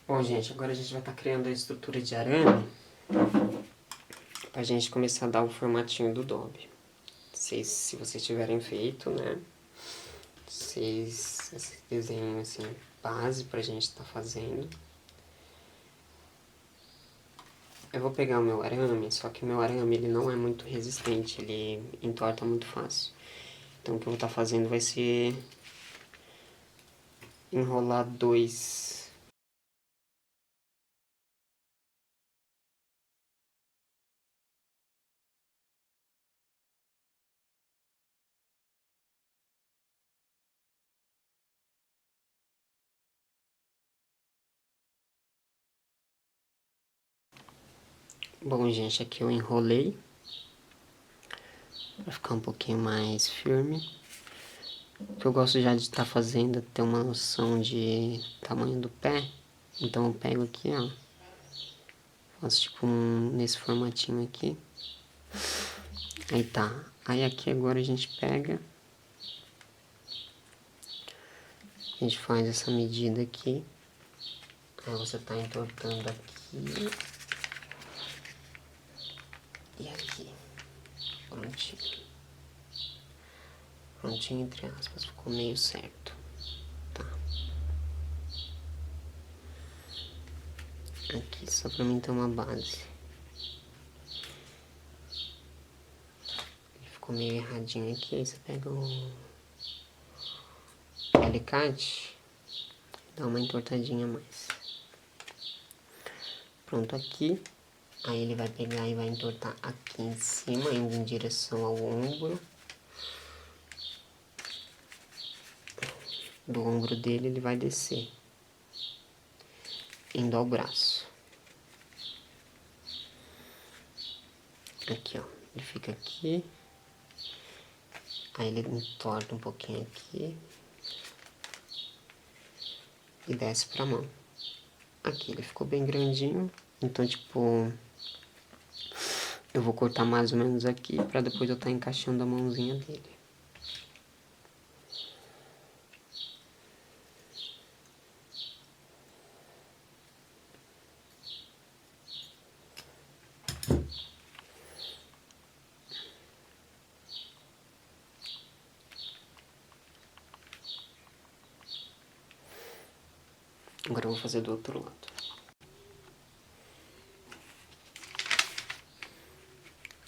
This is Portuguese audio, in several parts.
Bom, gente, agora a gente vai estar criando a estrutura de arame pra gente começar a dar o formatinho do Adobe. Se vocês tiverem feito, né? Esse desenho assim, base pra gente estar fazendo. Eu vou pegar o meu arame, só que o meu arame ele não é muito resistente, ele entorta muito fácil. Então o que eu vou estar fazendo vai ser enrolar dois. Bom, gente, aqui eu enrolei pra ficar um pouquinho mais firme. O que eu gosto já de estar fazendo é ter uma noção de tamanho do pé. Então eu pego aqui, ó. Faço tipo nesse formatinho aqui. Aí tá. Aí aqui agora a gente pega. A gente faz essa medida aqui. Aí você tá entortando aqui. E aqui. Prontinho. Prontinho entre aspas. Ficou meio certo. Tá. Aqui só pra mim ter uma base. Ficou meio erradinho aqui. Aí você pega o alicate. Dá uma entortadinha a mais. Pronto aqui. Aí ele vai pegar e vai entortar aqui em cima, indo em direção ao ombro. Do ombro dele ele vai descer, indo ao braço. Aqui, ó. Ele fica aqui. Aí ele entorta um pouquinho aqui. E desce pra mão. Aqui, ele ficou bem grandinho. Então, tipo... eu vou cortar mais ou menos aqui pra depois eu estar encaixando a mãozinha dele. Agora eu vou fazer do outro lado.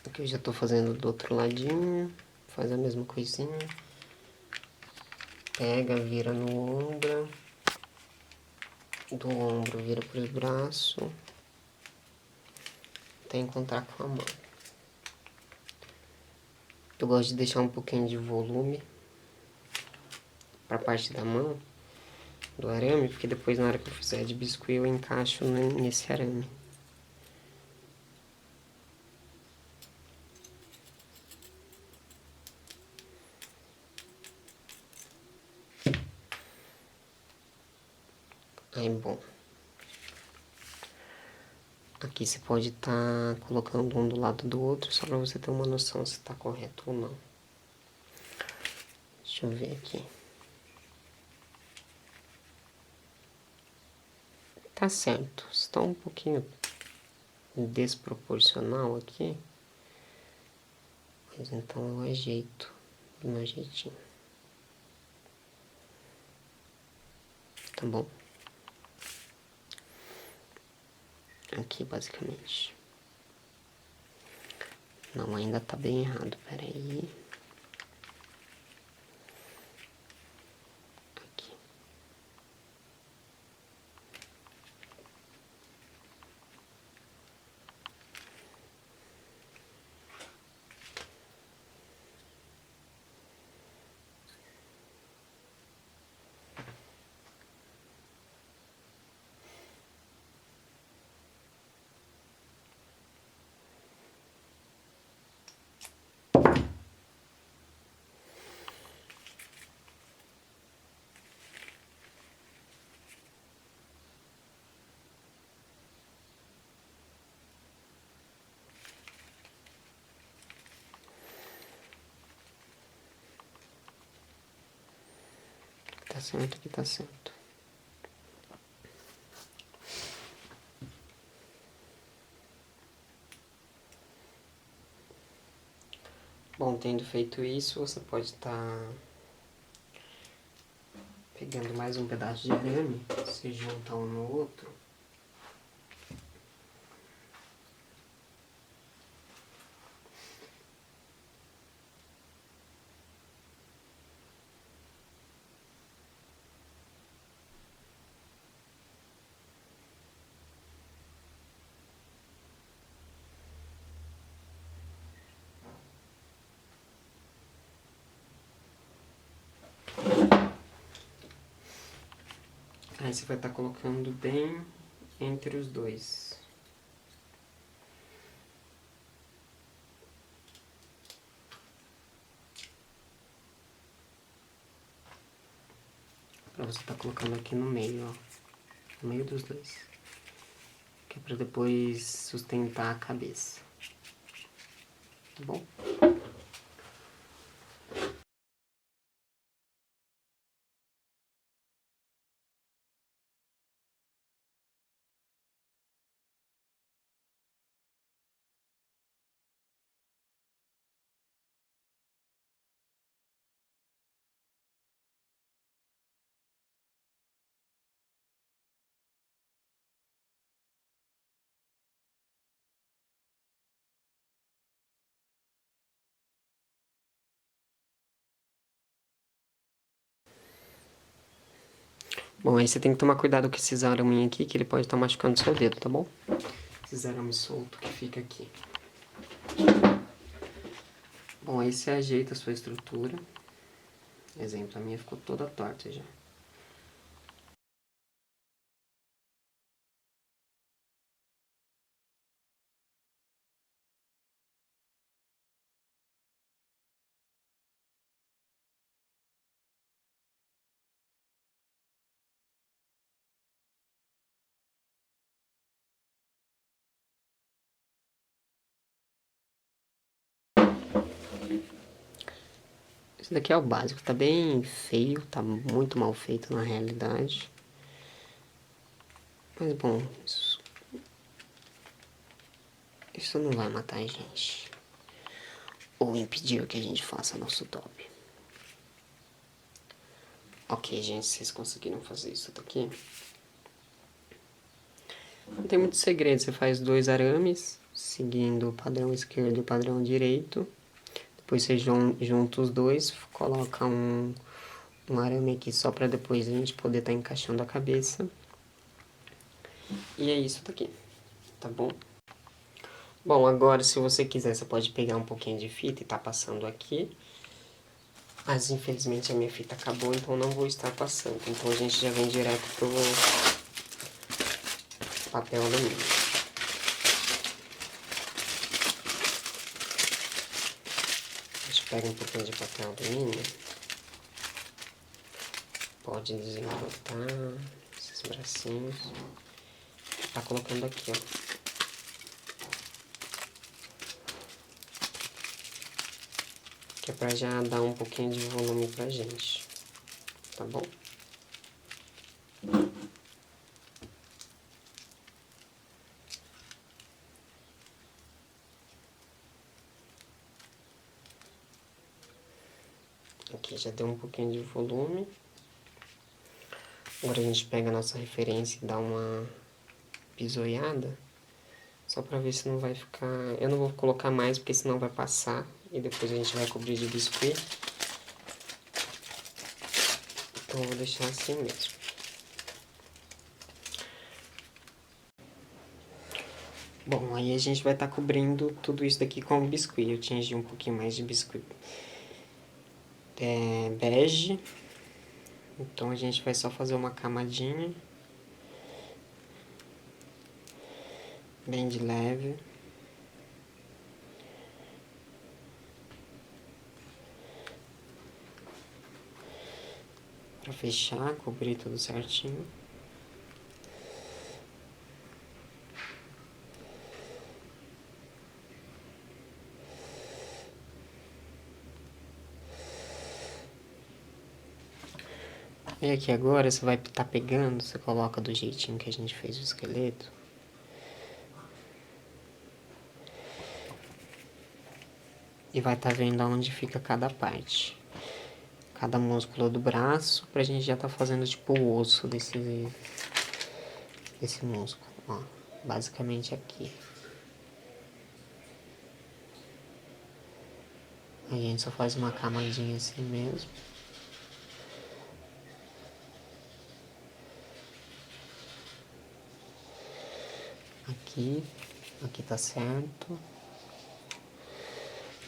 Aqui eu já tô fazendo do outro ladinho. Faz a mesma coisinha. Pega, vira no ombro. Do ombro vira pro braço. Até encontrar com a mão. Eu gosto de deixar um pouquinho de volume pra parte da mão do arame, porque depois na hora que eu fizer de biscuit eu encaixo nesse arame. Aí, bom. Aqui você pode estar colocando um do lado do outro, só pra você ter uma noção se tá correto ou não. Deixa eu ver aqui. Tá certo. Está um pouquinho desproporcional aqui. Mas então eu ajeito do meu jeitinho. Tá bom? Aqui, basicamente. Não, ainda tá bem errado. Pera aí. Aqui. Tá certo, aqui tá certo. Bom, tendo feito isso, você pode estar pegando mais um pedaço de arame, se juntar um no outro. Aí você vai estar colocando bem entre os dois. Pra você estar colocando aqui no meio, ó. No meio dos dois. Que é pra depois sustentar a cabeça. Tá bom? Bom, aí você tem que tomar cuidado com esses araminhos aqui, que ele pode estar machucando seu dedo, tá bom? Esses arames soltos que fica aqui. Bom, aí você ajeita a sua estrutura. Exemplo, a minha ficou toda torta já. Esse daqui é o básico, tá bem feio, tá muito mal feito na realidade. Mas bom, isso não vai matar a gente. Ou impedir que a gente faça nosso top. Ok, gente, vocês conseguiram fazer isso daqui? Não tem muito segredo, você faz 2 arames, seguindo o padrão esquerdo e o padrão direito. Depois você junta os dois, coloca um arame aqui só para depois a gente poder estar encaixando a cabeça. E é isso daqui, tá bom? Bom, agora se você quiser, você pode pegar um pouquinho de fita e tá passando aqui. Mas infelizmente a minha fita acabou, então não vou estar passando. Então a gente já vem direto pro papel alumínio. A gente pega um pouquinho de papel alumínio. Pode desenrolar esses bracinhos. Tá colocando aqui, ó. Que é pra já dar um pouquinho de volume pra gente. Tá bom? Aqui já deu um pouquinho de volume. Agora a gente pega a nossa referência e dá uma pisoiada. Só pra ver se não vai ficar... Eu não vou colocar mais porque senão vai passar. E depois a gente vai cobrir de biscuit. Então eu vou deixar assim mesmo. Bom, aí a gente vai estar cobrindo tudo isso daqui com o biscuit. Eu tingi um pouquinho mais de biscuit bege. Então a gente vai só fazer uma camadinha. Bem de leve. Pra fechar, cobrir tudo certinho. E aqui agora você vai estar pegando, você coloca do jeitinho que a gente fez o esqueleto. e vai estar vendo aonde fica cada parte. Cada músculo do braço, pra gente já tá fazendo tipo o osso desse músculo, ó. Basicamente aqui. A gente só faz uma camadinha assim mesmo. Aqui tá certo.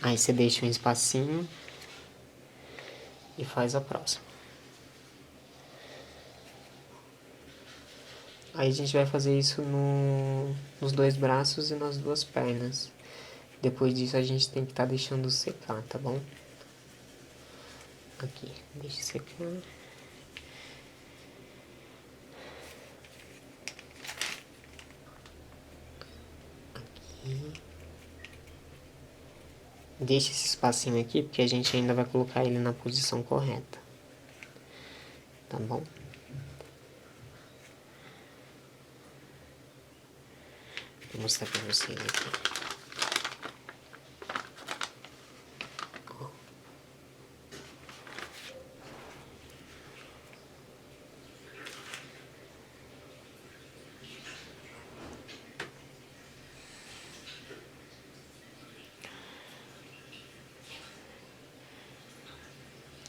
Aí você deixa um espacinho e faz a próxima. Aí a gente vai fazer isso nos dois braços e nas duas pernas. Depois disso a gente tem que estar deixando secar, tá bom? Aqui, deixa secar. Aqui. Deixa esse espacinho aqui, porque a gente ainda vai colocar ele na posição correta. Tá bom? Vou mostrar pra vocês aqui.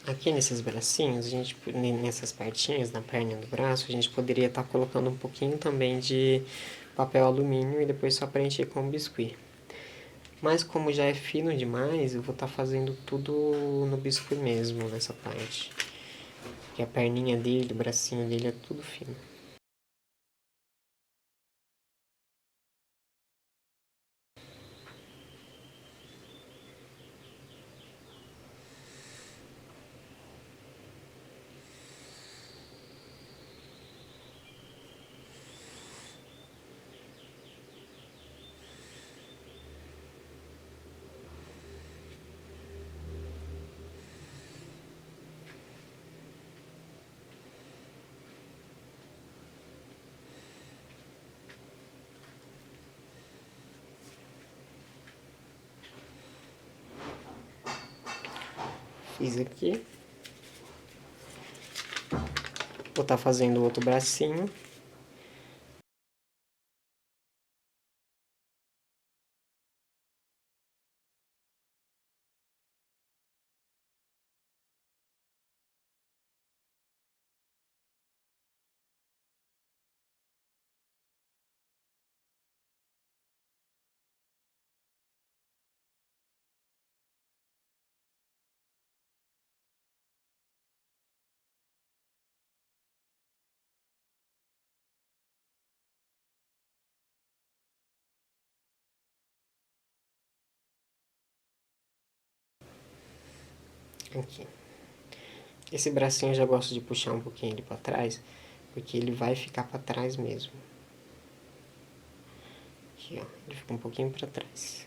Aqui nesses bracinhos, nessas partinhas, na perna e do braço, a gente poderia estar colocando um pouquinho também de papel alumínio e depois só preencher com biscuit. Mas como já é fino demais, eu vou estar fazendo tudo no biscuit mesmo, nessa parte. Porque a perninha dele, o bracinho dele é tudo fino. Fiz aqui. Vou estar fazendo o outro bracinho. Aqui. Esse bracinho eu já gosto de puxar um pouquinho ele pra trás, porque ele vai ficar pra trás mesmo. Aqui, ó. Ele fica um pouquinho pra trás.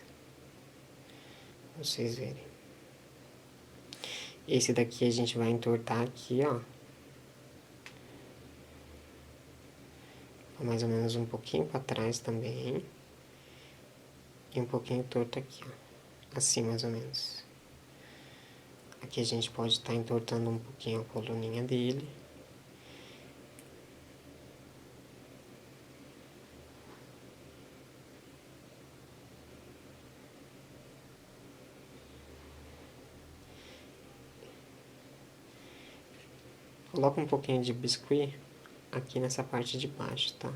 Pra vocês verem. Esse daqui a gente vai entortar aqui, ó. Mais ou menos um pouquinho pra trás também. E um pouquinho torto aqui, ó. Assim, mais ou menos. Aqui a gente pode estar entortando um pouquinho a coluninha dele. Coloca um pouquinho de biscuit aqui nessa parte de baixo, tá?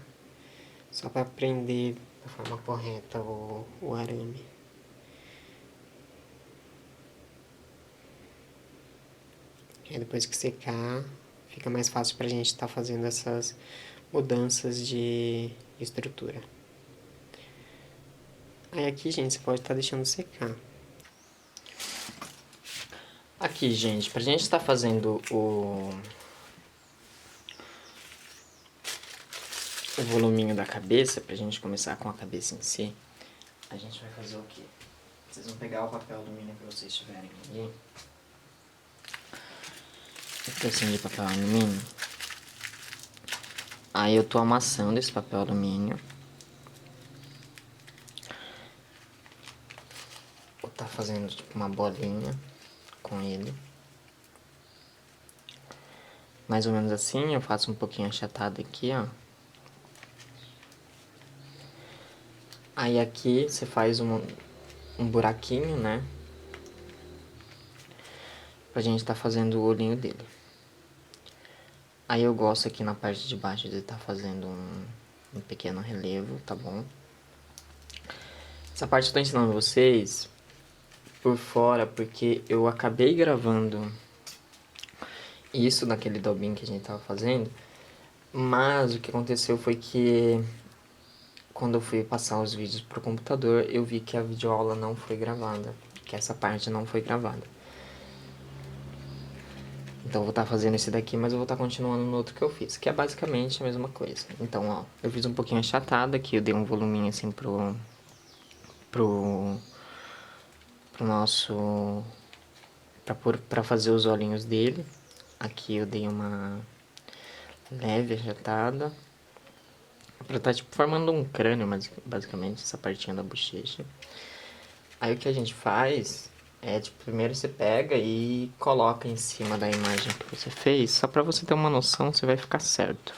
Só para prender da forma correta o arame. E aí depois que secar, fica mais fácil pra gente estar fazendo essas mudanças de estrutura. Aí aqui, gente, você pode estar deixando secar. Aqui, gente, pra gente estar fazendo o voluminho da cabeça, pra gente começar com a cabeça em si, a gente vai fazer o quê? Vocês vão pegar o papel alumínio que vocês tiverem ali. Um pedacinho de papel alumínio. Aí eu tô amassando esse papel alumínio. Vou tá fazendo tipo uma bolinha com ele. Mais ou menos assim, eu faço um pouquinho achatado aqui, ó. Aí aqui você faz um buraquinho, né? Pra gente tá fazendo o olhinho dele. Aí eu gosto aqui na parte de baixo de tá fazendo um pequeno relevo, tá bom? Essa parte eu tô ensinando vocês por fora, porque eu acabei gravando isso naquele dobinho que a gente tava fazendo, mas o que aconteceu foi que quando eu fui passar os vídeos pro computador, eu vi que a videoaula não foi gravada, que essa parte não foi gravada. Então eu vou estar fazendo esse daqui, mas eu vou estar continuando no outro que eu fiz, que é basicamente a mesma coisa. Então, ó, eu fiz um pouquinho achatado aqui, eu dei um voluminho assim pro nosso... pra fazer os olhinhos dele. Aqui eu dei uma leve achatada. Pra tá tipo formando um crânio, mas basicamente essa partinha da bochecha. Aí o que a gente faz é, tipo, primeiro você pega e coloca em cima da imagem que você fez, só pra você ter uma noção se vai ficar certo.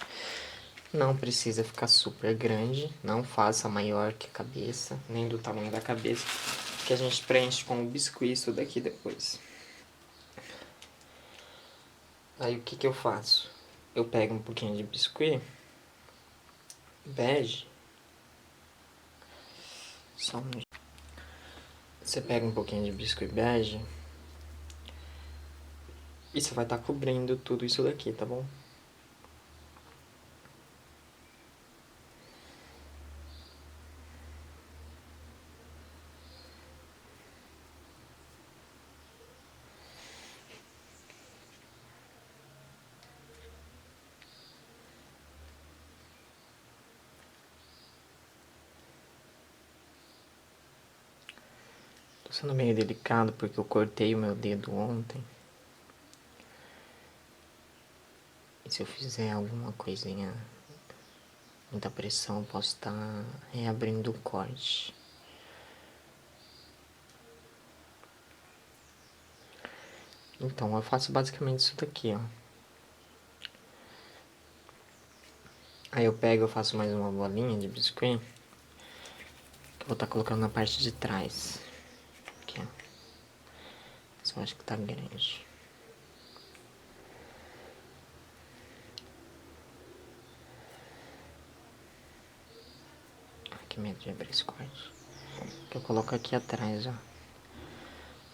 Não precisa ficar super grande, não faça maior que a cabeça, nem do tamanho da cabeça, que a gente preenche com o biscuit isso daqui depois. Aí o que que eu faço? Eu pego um pouquinho de biscuit bege. Só um... Você pega um pouquinho de biscuit bege e você vai estar cobrindo tudo isso daqui, tá bom? Tô sendo meio delicado porque eu cortei o meu dedo ontem. E se eu fizer alguma coisinha, muita pressão, eu posso estar reabrindo o corte. Então, eu faço basicamente isso daqui, ó. Aí eu pego, eu faço mais uma bolinha de biscuit. Que eu vou estar colocando na parte de trás. Aqui, ó. Só acho que tá grande. Ai, que medo de abrir esse corte. Que eu coloco aqui atrás, ó.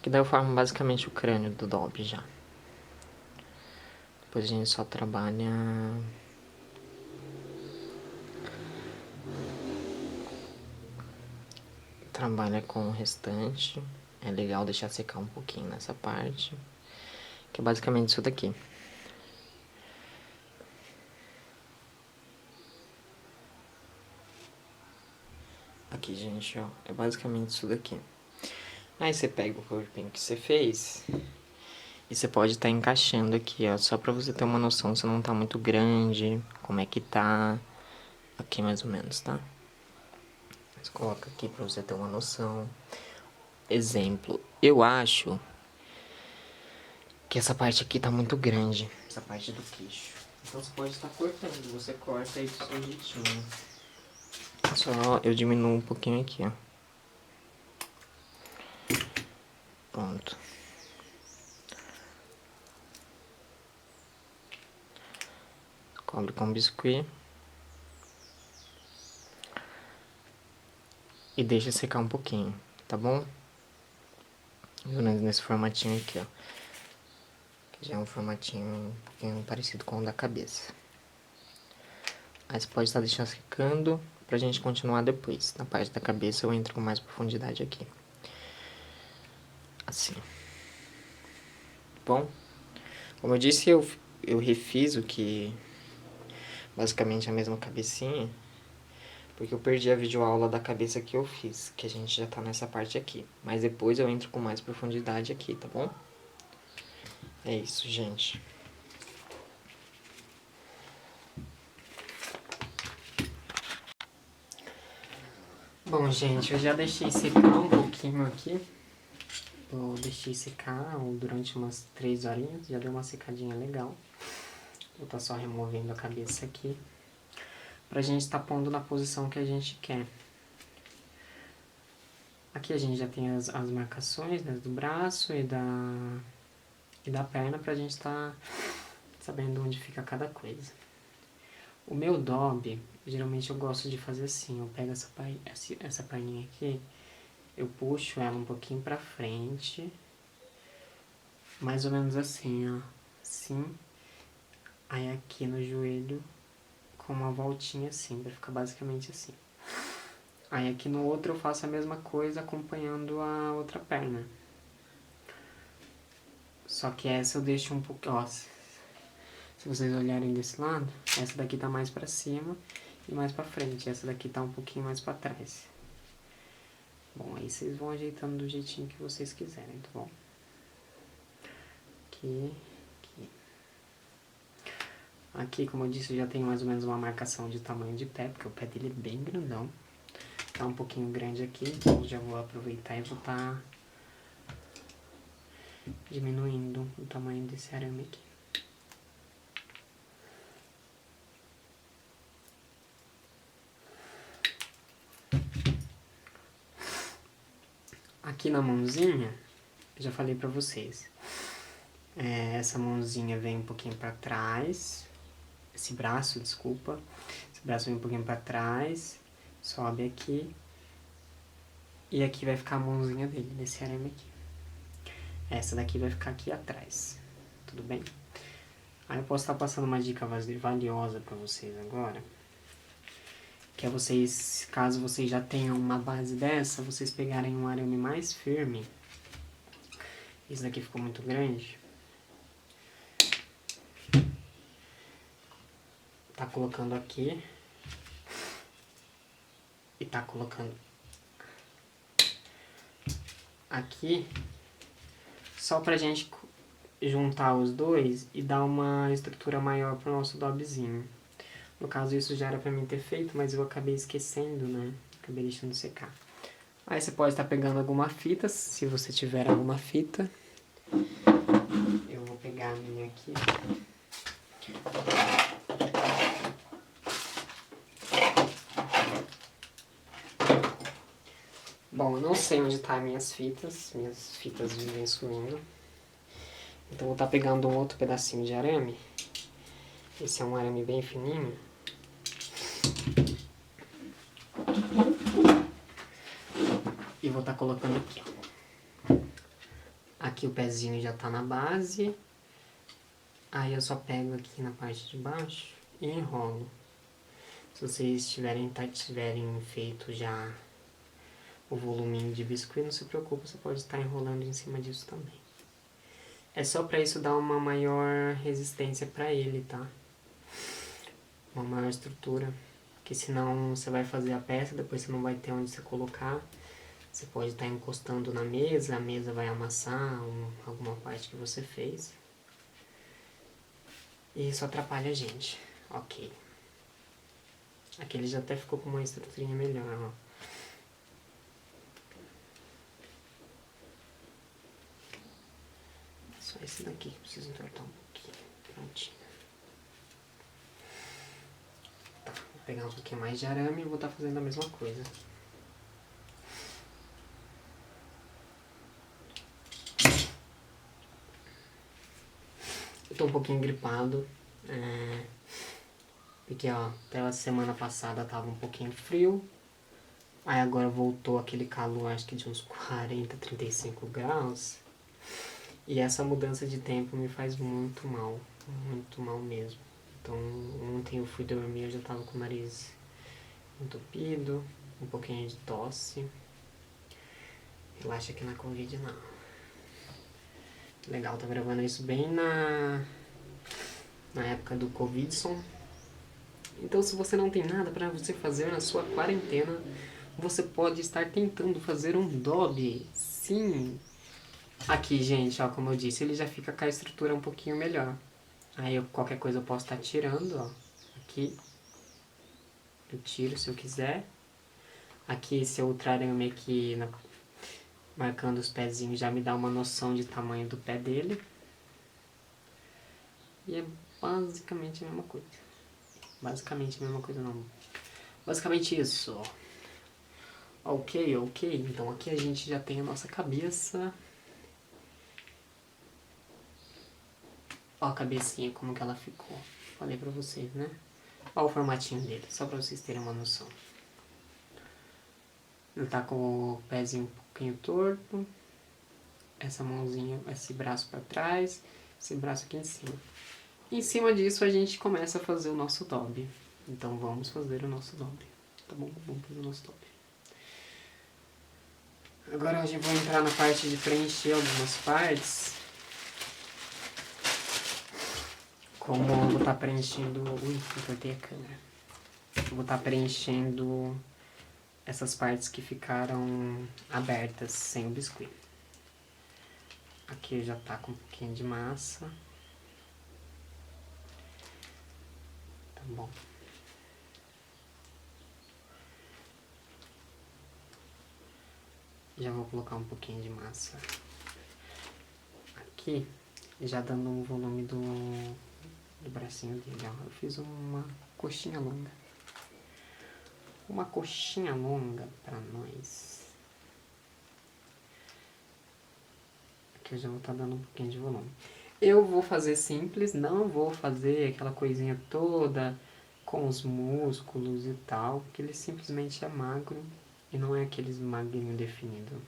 Que daí eu formo basicamente o crânio do Dobby já. Depois a gente só trabalha... Trabalha com o restante. É legal deixar secar um pouquinho nessa parte. Que é basicamente isso daqui. Aqui, gente, ó. É basicamente isso daqui. Aí você pega o corpinho que você fez e você pode estar encaixando aqui, ó. Só pra você ter uma noção se não tá muito grande, como é que tá. Aqui mais ou menos, tá? Mas coloca aqui pra você ter uma noção. Exemplo, eu acho que essa parte aqui tá muito grande. Essa parte do queixo. Então você pode estar cortando. Você corta aí do seu jeitinho. Só eu diminuo um pouquinho aqui, ó. Pronto. Cobre com biscuit. E deixa secar um pouquinho, tá bom? Mais ou menos nesse formatinho aqui, ó. Que já é um formatinho um pouquinho parecido com o da cabeça. Aí você pode estar deixando secando pra gente continuar depois. Na parte da cabeça eu entro com mais profundidade aqui. Assim. Bom, como eu disse, eu refiz o que... Basicamente a mesma cabecinha. Porque eu perdi a videoaula da cabeça que eu fiz. Que a gente já tá nessa parte aqui. Mas depois eu entro com mais profundidade aqui, tá bom? É isso, gente. Bom, gente, eu já deixei secar um pouquinho aqui. eu deixei secar durante umas 3 horinhas, já deu uma secadinha legal. Vou estar só removendo a cabeça aqui, pra gente estar pondo na posição que a gente quer. Aqui a gente já tem as marcações, né, do braço e da perna, pra gente estar sabendo onde fica cada coisa. O meu dob, geralmente eu gosto de fazer assim, eu pego essa perninha aqui, eu puxo ela um pouquinho pra frente, mais ou menos assim, ó, assim, aí aqui no joelho, com uma voltinha assim, vai ficar basicamente assim. Aí aqui no outro eu faço a mesma coisa acompanhando a outra perna. Só que essa eu deixo um pouco, ó, se vocês olharem desse lado, essa daqui tá mais pra cima e mais pra frente, essa daqui tá um pouquinho mais pra trás. Bom, aí vocês vão ajeitando do jeitinho que vocês quiserem, tá bom? Aqui, aqui. Aqui, como eu disse, eu já tenho mais ou menos uma marcação de tamanho de pé, porque o pé dele é bem grandão. Tá um pouquinho grande aqui, então já vou aproveitar e vou estar diminuindo o tamanho desse arame aqui. Aqui na mãozinha, já falei pra vocês, essa mãozinha vem um pouquinho pra trás, esse braço vem um pouquinho pra trás, sobe aqui, e aqui vai ficar a mãozinha dele, nesse arame aqui. Essa daqui vai ficar aqui atrás, tudo bem? Aí eu posso estar passando uma dica valiosa pra vocês agora, que é vocês, caso vocês já tenham uma base dessa, vocês pegarem um arame mais firme. Esse daqui ficou muito grande. Tá colocando aqui. E tá colocando aqui. Só pra gente juntar os dois e dar uma estrutura maior pro nosso dobzinho. No caso, isso já era pra mim ter feito, mas eu acabei esquecendo, né? Acabei deixando secar. Aí você pode estar pegando alguma fita, se você tiver alguma fita. Eu vou pegar a minha aqui. Bom, eu não sei onde tá minhas fitas vivem sumindo. Então eu vou estar pegando um outro pedacinho de arame. Esse é um arame bem fininho. E vou estar colocando aqui, ó. Aqui o pezinho já tá na base. Aí eu só pego aqui na parte de baixo e enrolo. Se vocês tiverem feito já o voluminho de biscuit, não se preocupe, você pode estar enrolando em cima disso também. É só pra isso dar uma maior resistência pra ele, tá? Uma maior estrutura. Porque senão você vai fazer a peça, depois você não vai ter onde você colocar. Você pode estar encostando na mesa, a mesa vai amassar alguma parte que você fez. E isso atrapalha a gente. Ok. Aqui ele já até ficou com uma estruturinha melhor, ó. Só esse daqui que precisa entortar um pouquinho. Prontinho. Tá, vou pegar um pouquinho mais de arame e vou estar fazendo a mesma coisa. Eu tô um pouquinho gripado. Porque, ó, até a semana passada tava um pouquinho frio. Aí agora voltou aquele calor, acho que de uns 40, 35 graus. E essa mudança de tempo me faz muito mal mesmo. Então, ontem eu fui dormir, eu já tava com o nariz entupido, um pouquinho de tosse. Relaxa que na Covid não. Legal, tá gravando isso bem na época do Covidson. Então, se você não tem nada pra você fazer na sua quarentena, você pode estar tentando fazer um dob. Sim! Aqui, gente, ó, como eu disse, ele já fica com a estrutura um pouquinho melhor. Aí qualquer coisa eu posso estar tirando, ó. Aqui. Eu tiro se eu quiser. Aqui esse outro arame aqui Marcando os pezinhos já me dá uma noção de tamanho do pé dele. E é basicamente a mesma coisa. Basicamente a mesma coisa não. Basicamente isso. Ok. Então aqui a gente já tem a nossa cabeça. Ó a cabecinha, como que ela ficou. Falei pra vocês, né? Ó o formatinho dele, só pra vocês terem uma noção. Ele tá com o pezinho um pouquinho torto. Essa mãozinha, esse braço pra trás. Esse braço aqui em cima. Em cima disso a gente começa a fazer o nosso dob. Então vamos fazer o nosso dob. Tá bom? Vamos fazer o nosso dob. Agora a gente vai entrar na parte de preencher algumas partes. Como eu vou estar preenchendo... Ui, entortei a câmera. Eu vou estar preenchendo essas partes que ficaram abertas sem o biscuit. Aqui já tá com um pouquinho de massa. Tá bom. Já vou colocar um pouquinho de massa aqui, já dando um volume do bracinho dele, ó. Eu fiz uma coxinha longa. Uma coxinha longa pra nós. Aqui eu já vou estar dando um pouquinho de volume. Eu vou fazer simples, não vou fazer aquela coisinha toda com os músculos e tal, porque ele simplesmente é magro e não é aqueles magrinho definido.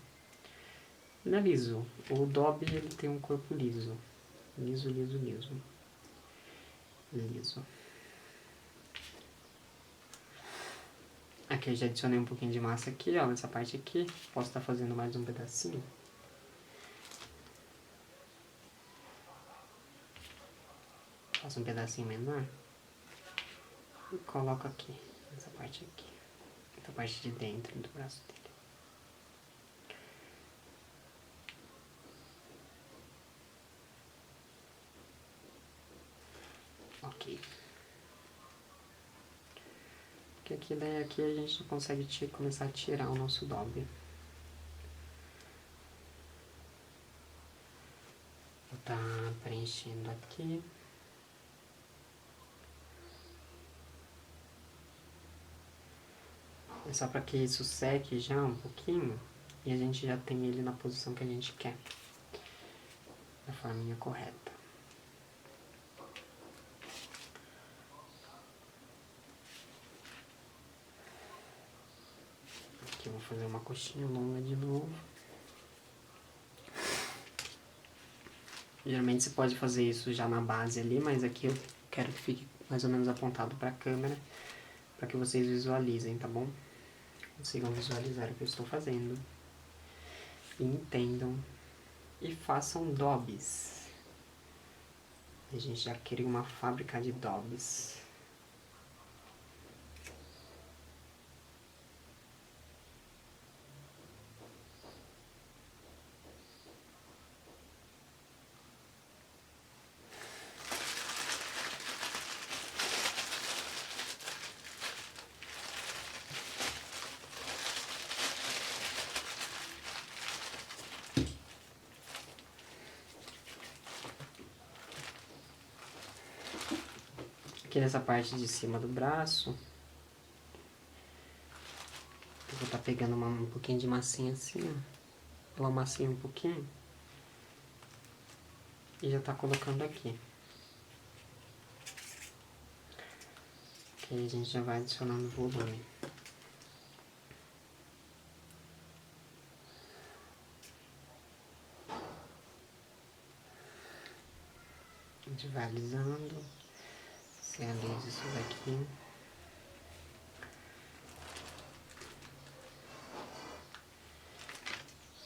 Ele é liso. O Dobby, ele tem um corpo liso. Liso. Aqui eu já adicionei um pouquinho de massa aqui, ó, nessa parte aqui. Posso estar fazendo mais um pedacinho. Faço um pedacinho menor. E coloco aqui, nessa parte aqui. Essa parte de dentro do braço dele. Ok. Porque aqui, daí aqui a gente consegue começar a tirar o nosso Dobby. Vou estar preenchendo aqui. É só para que isso seque já um pouquinho e a gente já tem ele na posição que a gente quer. Da forminha correta. Aqui eu vou fazer uma coxinha longa de novo. Geralmente você pode fazer isso já na base ali, mas aqui eu quero que fique mais ou menos apontado para a câmera, para que vocês visualizem, tá bom? Consigam visualizar o que eu estou fazendo. E entendam. E façam dobs. A gente já cria uma fábrica de dobs. Aqui nessa parte de cima do braço, eu vou estar pegando um pouquinho de massinha assim, ó. Eu amassei um pouquinho. E já tá colocando aqui. Que aí a gente já vai adicionando volume. A gente vai alisando. Você alisa isso daqui.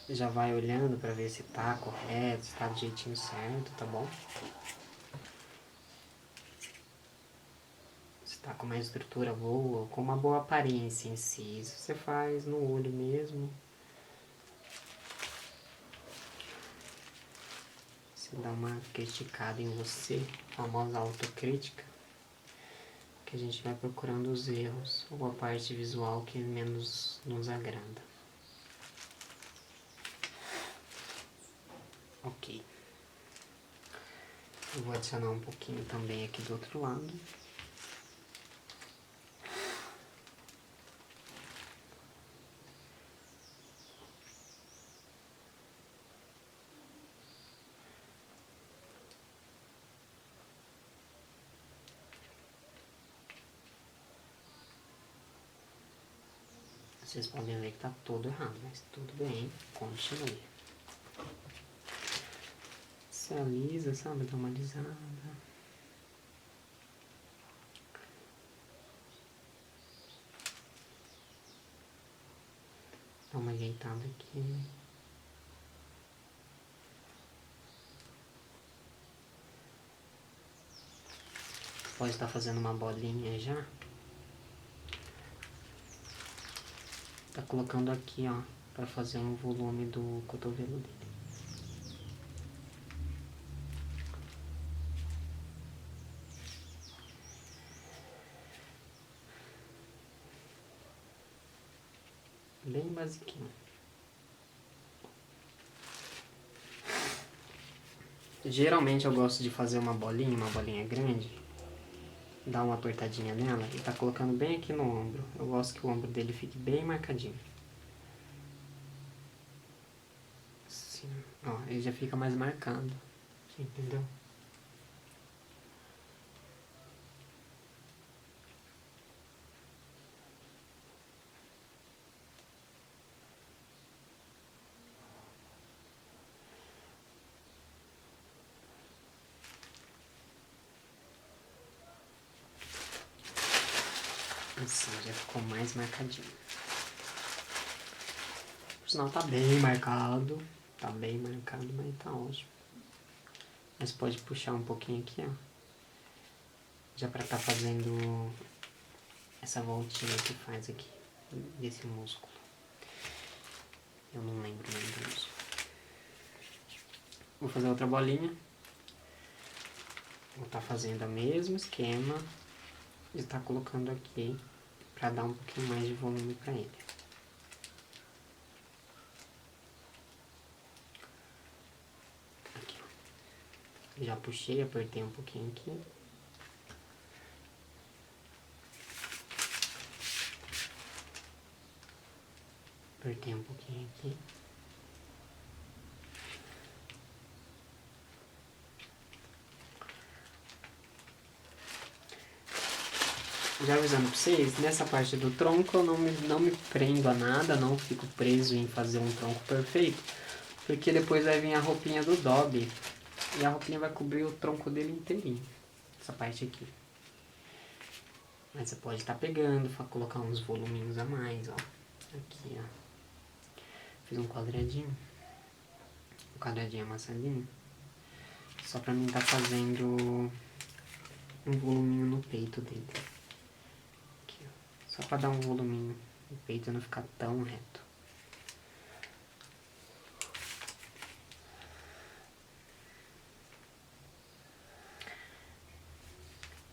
Já vai olhando pra ver se tá correto, se tá do jeitinho certo, tá bom? Se tá com uma estrutura boa, com uma boa aparência em si. Isso você faz no olho mesmo. Você dá uma criticada em você, a famosa autocrítica. Que a gente vai procurando os erros, ou a parte visual que menos nos agrada. Ok. Eu vou adicionar um pouquinho também aqui do outro lado. Vocês podem ver que tá todo errado, mas tudo bem, continue. Se alisa, sabe? Dá uma alisada. Dá uma ajeitada aqui. Pode estar fazendo uma bolinha já. Tá colocando aqui, ó, pra fazer um volume do cotovelo dele. Bem basiquinho. Geralmente eu gosto de fazer uma bolinha grande, dar uma apertadinha nela e tá colocando bem aqui no ombro. Eu gosto que o ombro dele fique bem marcadinho. Assim, ó, ele já fica mais marcado, entendeu? Assim, já ficou mais marcadinho. O sinal tá bem marcado, mas tá ótimo. Mas pode puxar um pouquinho aqui, ó. Já pra tá fazendo essa voltinha que faz aqui, desse músculo. Eu não lembro o nome do músculo. Vou fazer outra bolinha. Vou estar fazendo o mesmo esquema e estar colocando aqui pra dar um pouquinho mais de volume pra ele. Aqui, ó. Já puxei, apertei um pouquinho aqui. Apertei um pouquinho aqui. Já avisando pra vocês, nessa parte do tronco eu não me prendo a nada, não fico preso em fazer um tronco perfeito, porque depois vai vir a roupinha do Dobby e a roupinha vai cobrir o tronco dele inteirinho, essa parte aqui. Mas você pode estar pegando, colocar uns voluminhos a mais, ó. Aqui, ó. Fiz um quadradinho amassadinho, só pra mim estar fazendo um voluminho no peito dele. Aqui, ó. Só pra dar um voluminho no peito e não ficar tão reto.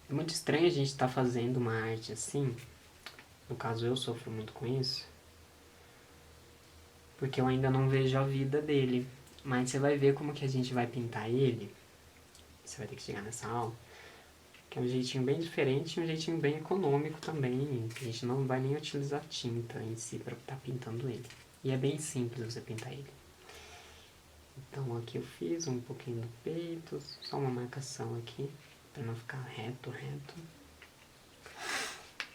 É muito estranho a gente estar fazendo uma arte assim. No caso, eu sofro muito com isso. Porque eu ainda não vejo a vida dele. Mas você vai ver como que a gente vai pintar ele. Você vai ter que chegar nessa aula. Que é um jeitinho bem diferente e um jeitinho bem econômico também. A gente não vai nem utilizar tinta em si para estar pintando ele. E é bem simples você pintar ele. Então aqui eu fiz um pouquinho do peito. Só uma marcação aqui. Pra não ficar reto.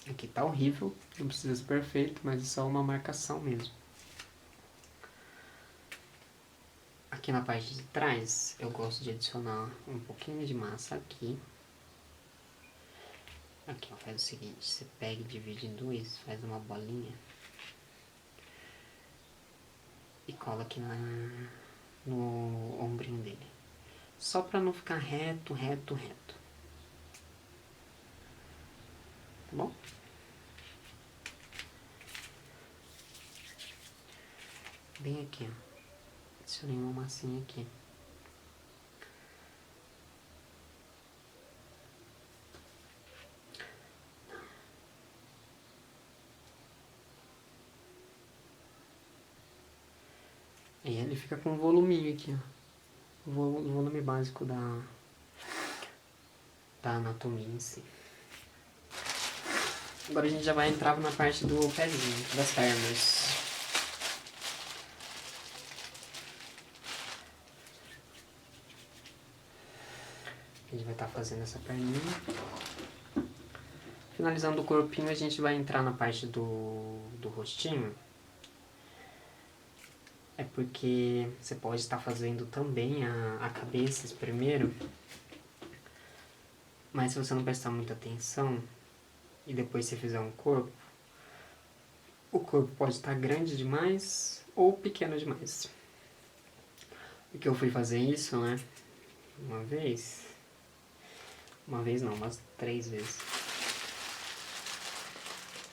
Aqui tá horrível, não precisa ser perfeito, mas é só uma marcação mesmo. Aqui na parte de trás, eu gosto de adicionar um pouquinho de massa aqui. Aqui, ó, faz o seguinte, você pega e divide em dois, faz uma bolinha. E cola aqui no ombrinho dele. Só pra não ficar reto. Tá bom? Bem aqui, ó. Adicionei uma massinha aqui. E ele fica com um voluminho aqui, ó. o volume básico da anatomia em si. Agora a gente já vai entrar na parte do pezinho, das pernas. A gente vai estar fazendo essa perninha. Finalizando o corpinho, a gente vai entrar na parte do rostinho. É porque você pode estar fazendo também a cabeça primeiro. Mas se você não prestar muita atenção e depois você fizer um corpo, o corpo pode estar grande demais ou pequeno demais. Porque eu fui fazer isso, né? Uma vez não, umas 3 vezes.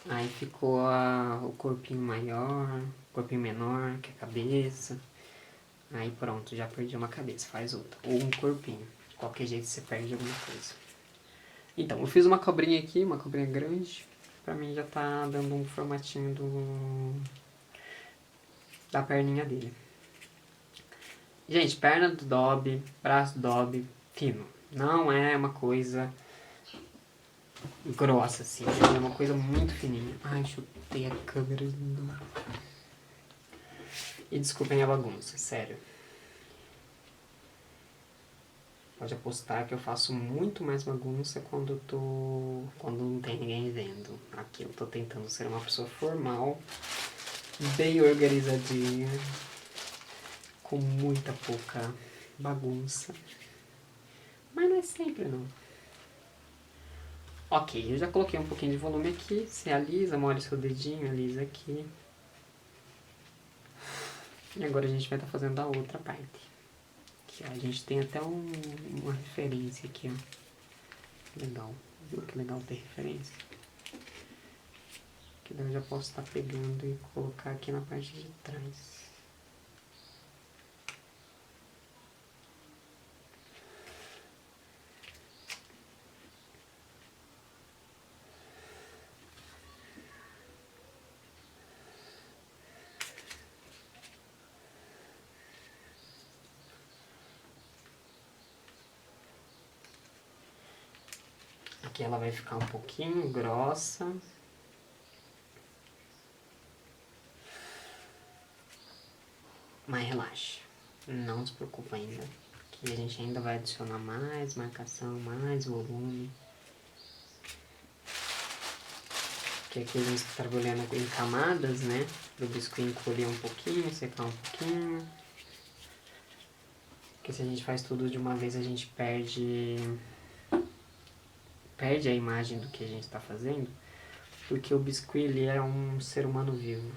Aí ficou o corpinho maior, o corpinho menor que a cabeça. Aí pronto, já perdi uma cabeça, faz outra. Ou um corpinho. De qualquer jeito você perde alguma coisa. Então, eu fiz uma cobrinha aqui, uma cobrinha grande. Pra mim já tá dando um formatinho da perninha dele. Gente, perna do Dobby, braço do Dobby, fino. Não é uma coisa grossa, assim. É uma coisa muito fininha. Ai, chutei a câmera. E desculpem a bagunça, sério. Pode apostar que eu faço muito mais bagunça quando não tem ninguém vendo. Aqui eu tô tentando ser uma pessoa formal, bem organizadinha, com muita pouca bagunça. Mas não é sempre, não. Ok, eu já coloquei um pouquinho de volume aqui. Você alisa, molha seu dedinho, alisa aqui. E agora a gente vai estar fazendo a outra parte. Aqui, ó, a gente tem até uma referência aqui, ó. Legal. Viu que legal ter referência? Que daí eu já posso estar pegando e colocar aqui na parte de trás. Aqui ela vai ficar um pouquinho grossa. Mas relaxa, não se preocupa ainda, que a gente ainda vai adicionar mais marcação, mais volume. Que aqui a gente está trabalhando em camadas, né? Para o biscoito encolher um pouquinho, secar um pouquinho. Porque se a gente faz tudo de uma vez, a gente perde a imagem do que a gente está fazendo. Porque o biscoito, ele é um ser humano vivo.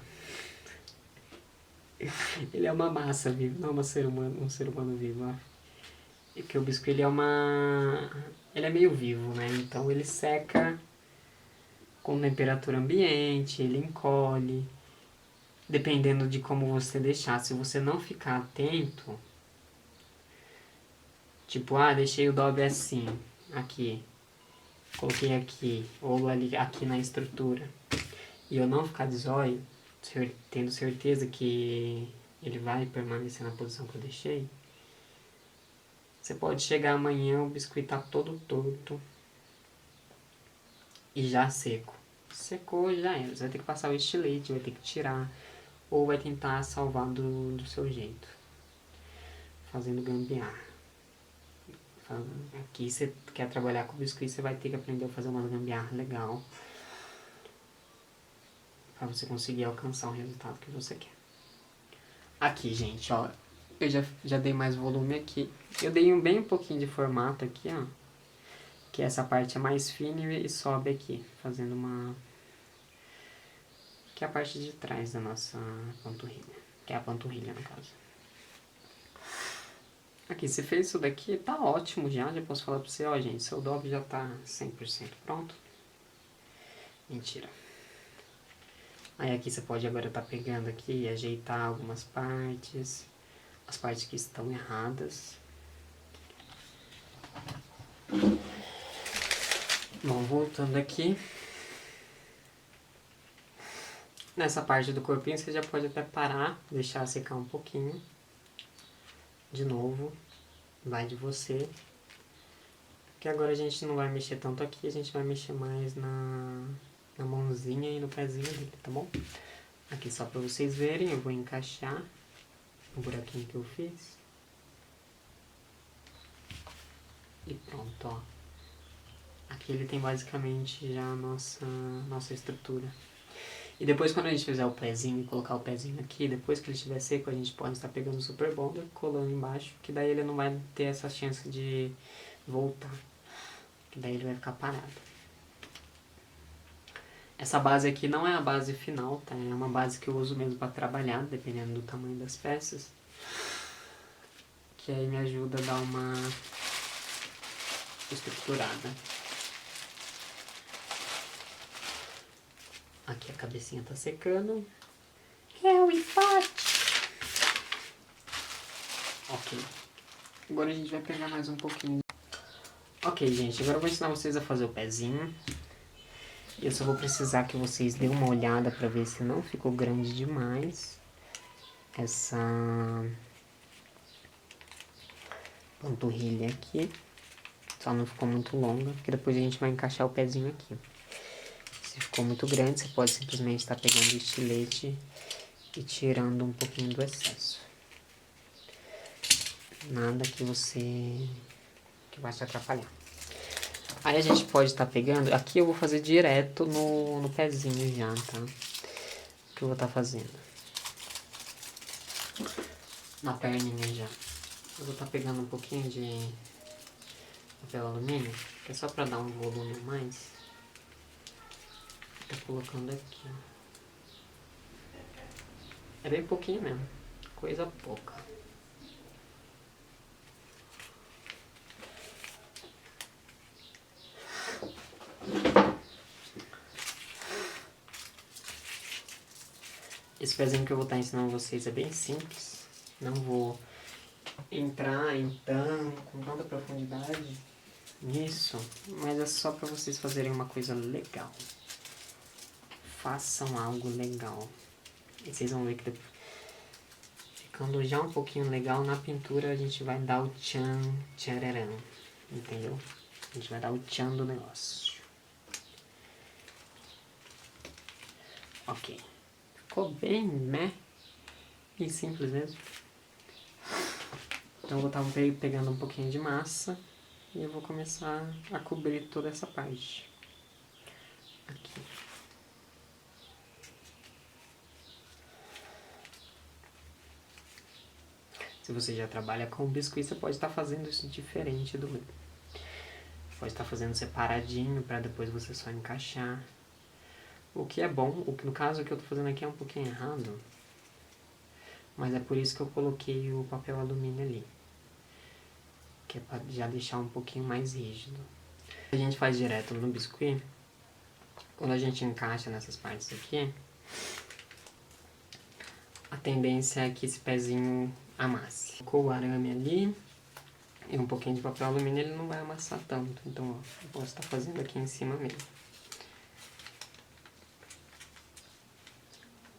Ele é uma massa viva, não um ser humano vivo. E que o biscoito, ele é meio vivo, né? Então ele seca com temperatura ambiente, ele encolhe. Dependendo de como você deixar. Se você não ficar atento, tipo, deixei o Dobby assim, aqui, coloquei aqui, ou ali, aqui na estrutura, e eu não ficar de zóio, tendo certeza que ele vai permanecer na posição que eu deixei, você pode chegar amanhã, o biscoito tá todo torto e já seco. Secou, já era. Você vai ter que passar o estilete, vai ter que tirar, ou vai tentar salvar do seu jeito, fazendo gambiarra. Aqui você quer trabalhar com biscoito, você vai ter que aprender a fazer uma gambiarra legal para você conseguir alcançar o resultado que você quer. Aqui, gente, ó, eu já dei mais volume aqui. Eu dei bem um pouquinho de formato aqui, ó, que essa parte é mais fina e sobe aqui, fazendo que é a parte de trás da nossa panturrilha, que é a panturrilha no caso. Aqui, você fez isso daqui, tá ótimo já posso falar pra você, ó gente, seu Dobby já tá 100% pronto. Mentira. Aí aqui você pode agora estar pegando aqui e ajeitar algumas partes, as partes que estão erradas. Bom, voltando aqui. Nessa parte do corpinho você já pode até parar, deixar secar um pouquinho. De novo. vai de você. Que agora a gente não vai mexer tanto aqui, a gente vai mexer mais na mãozinha e no pezinho dele, tá bom? Aqui só pra vocês verem, eu vou encaixar o buraquinho que eu fiz. E pronto, ó. Aqui ele tem basicamente já a nossa estrutura. E depois quando a gente fizer o pezinho e colocar o pezinho aqui, depois que ele estiver seco, a gente pode estar pegando o Super Bonder, colando embaixo, que daí ele não vai ter essa chance de voltar. Que daí ele vai ficar parado. Essa base aqui não é a base final, tá? É uma base que eu uso mesmo para trabalhar, dependendo do tamanho das peças. Que aí me ajuda a dar uma estruturada. Aqui a cabecinha tá secando. É o empate! Ok. Agora a gente vai pegar mais um pouquinho. Ok, gente. Agora eu vou ensinar vocês a fazer o pezinho. Eu só vou precisar que vocês dêem uma olhada pra ver se não ficou grande demais. Essa panturrilha aqui. Só não ficou muito longa, porque depois a gente vai encaixar o pezinho aqui. Se ficou muito grande, você pode simplesmente estar pegando o estilete e tirando um pouquinho do excesso. Nada que vai te atrapalhar. Aí a gente pode estar pegando... Aqui eu vou fazer direto no pezinho já, tá? O que eu vou estar fazendo? Na perninha já. Eu vou estar pegando um pouquinho de papel alumínio, que é só pra dar um volume a mais. Tá colocando aqui, ó. É bem pouquinho mesmo. Coisa pouca. Esse pezinho que eu vou estar ensinando vocês é bem simples. Não vou entrar então com tanta profundidade nisso, mas é só para vocês fazerem uma coisa legal. Façam algo legal. E vocês vão ver que ficando já um pouquinho legal na pintura, a gente vai dar o tchan, tchararão. Entendeu? A gente vai dar o tchan do negócio. Ok. Ficou bem, né? E simples mesmo. Então eu vou estar pegando um pouquinho de massa e eu vou começar a cobrir toda essa parte. Aqui. Se você já trabalha com biscuit, você pode estar fazendo isso diferente do meu. Pode estar fazendo separadinho para depois você só encaixar. O que é bom, no caso o que eu estou fazendo aqui é um pouquinho errado, mas é por isso que eu coloquei o papel alumínio ali, que é para já deixar um pouquinho mais rígido. A gente faz direto no biscuit, quando a gente encaixa nessas partes aqui, a tendência é que esse pezinho amasse. Colocou o arame ali e um pouquinho de papel alumínio, ele não vai amassar tanto, então ó, eu posso estar fazendo aqui em cima mesmo.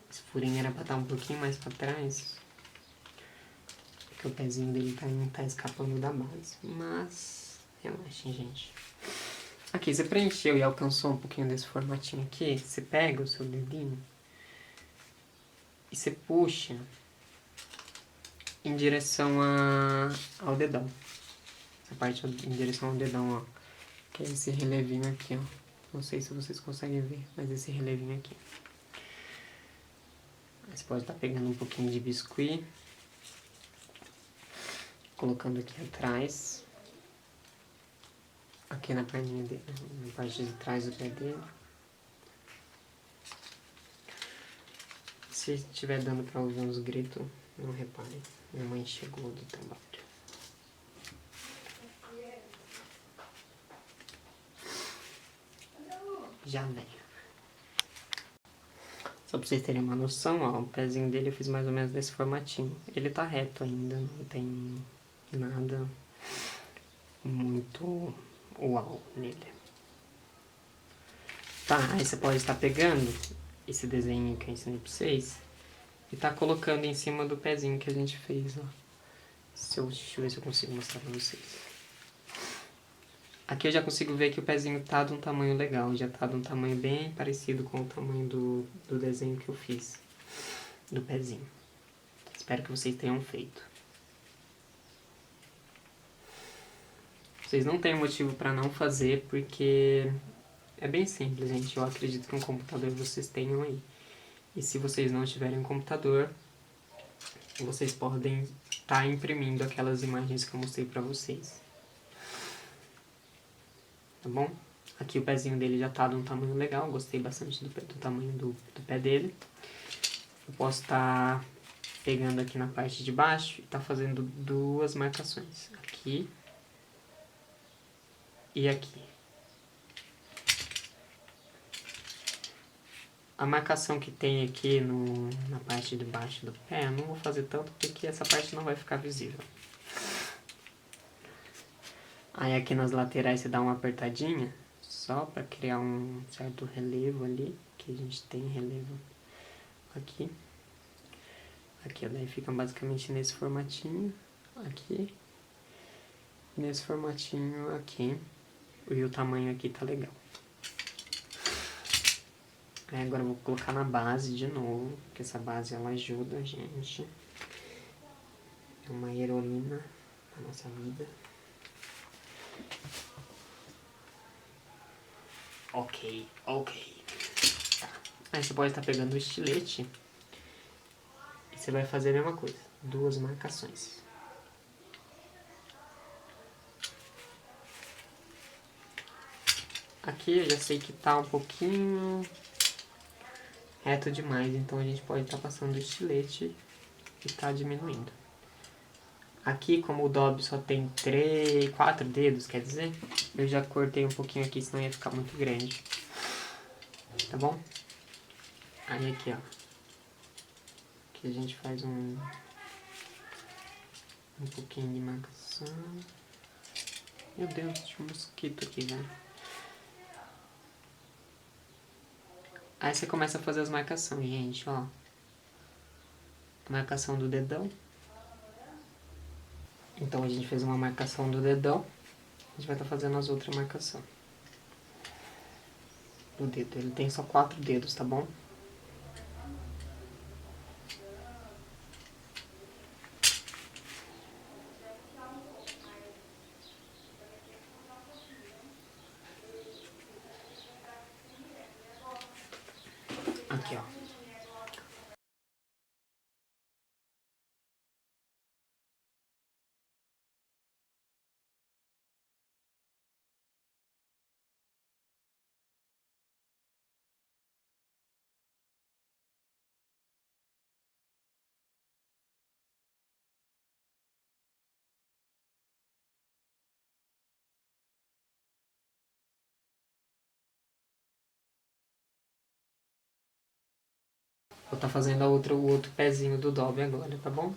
Esse furinho era para estar um pouquinho mais para trás, porque o pezinho dele tá escapando da base, mas relaxem, gente. Aqui, você preencheu e alcançou um pouquinho desse formatinho aqui, você pega o seu dedinho e você puxa em direção ao dedão. Essa parte em direção ao dedão, ó. Que é esse relevinho aqui, ó. Não sei se vocês conseguem ver, mas esse relevinho aqui. Aí você pode estar pegando um pouquinho de biscuit, colocando aqui atrás, aqui na perninha dele, na parte de trás do pé dele. Se estiver dando pra ouvir uns gritos, não reparem. Minha mãe chegou do trabalho. Já vem. Só pra vocês terem uma noção, ó, o pezinho dele eu fiz mais ou menos desse formatinho. Ele tá reto ainda, não tem nada muito uau nele. Tá, aí você pode estar pegando esse desenho que eu ensinei pra vocês e tá colocando em cima do pezinho que a gente fez, ó. Deixa eu ver se eu consigo mostrar pra vocês. Aqui eu já consigo ver que o pezinho tá de um tamanho legal. Já tá de um tamanho bem parecido com o tamanho do desenho que eu fiz. Do pezinho. Espero que vocês tenham feito. Vocês não têm motivo pra não fazer, porque é bem simples, gente. Eu acredito que um computador vocês tenham aí. E se vocês não tiverem um computador, vocês podem estar imprimindo aquelas imagens que eu mostrei pra vocês. Tá bom? Aqui o pezinho dele já tá de um tamanho legal. Gostei bastante do tamanho do pé dele. Eu posso estar pegando aqui na parte de baixo e tá fazendo duas marcações. Aqui e aqui. A marcação que tem aqui na parte de baixo do pé, eu não vou fazer tanto porque essa parte não vai ficar visível. Aí aqui nas laterais você dá uma apertadinha, só para criar um certo relevo ali, que a gente tem relevo aqui. Aqui, daí fica basicamente nesse formatinho, aqui. Nesse formatinho aqui. E o tamanho aqui tá legal. Aí agora eu vou colocar na base de novo, porque essa base ela ajuda a gente. É uma heroína da nossa vida. Ok. Tá. Aí você pode estar pegando o estilete e você vai fazer a mesma coisa. Duas marcações. Aqui eu já sei que tá um pouquinho reto demais, então a gente pode estar passando o estilete e tá diminuindo. Aqui, como o Dobby só tem 4 dedos, quer dizer, eu já cortei um pouquinho aqui, senão ia ficar muito grande. Tá bom? Aí aqui, ó. Aqui a gente faz um pouquinho de marcação. Meu Deus, tinha um mosquito aqui, velho. Aí você começa a fazer as marcações, gente, ó. A marcação do dedão. Então a gente fez uma marcação do dedão. A gente vai estar fazendo as outras marcações. Do dedo. Ele tem só 4 dedos, tá bom? Aqui, ó. Vou estar fazendo o outro pezinho do Dobby agora, tá bom?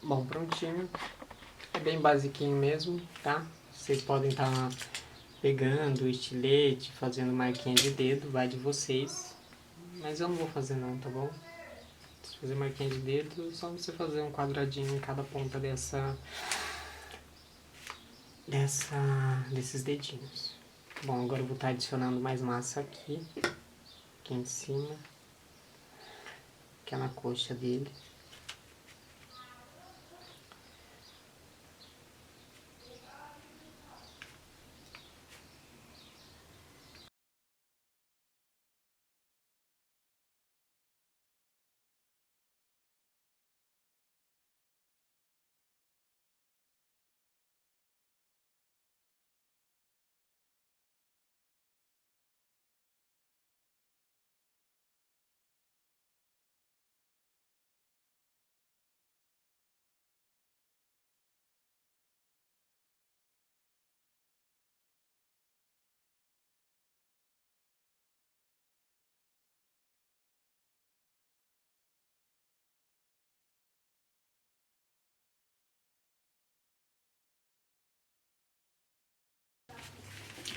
Bom, prontinho. É bem basiquinho mesmo, tá? Vocês podem estar pegando o estilete, fazendo marquinha de dedo, vai de vocês. Mas eu não vou fazer não, tá bom? Se fazer marquinha de dedo, é só você fazer um quadradinho em cada ponta desses dedinhos. Bom, agora eu vou estar adicionando mais massa aqui em cima, que é na coxa dele.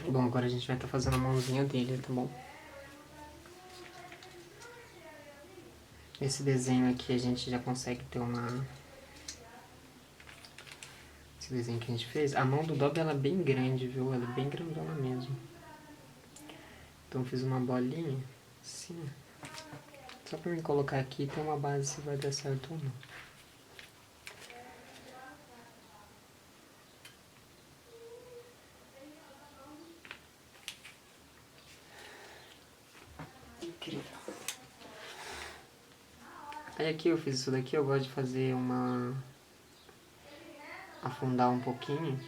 Bom, agora a gente vai estar fazendo a mãozinha dele, tá bom? Esse desenho aqui a gente já consegue ter uma... Esse desenho que a gente fez, a mão do Dobby ela é bem grande, viu? Ela é bem grandona mesmo. Então eu fiz uma bolinha, assim, só pra me colocar aqui e ter uma base se vai dar certo ou não. Incrível. Aí aqui eu fiz isso daqui, eu gosto de fazer uma... afundar um pouquinho.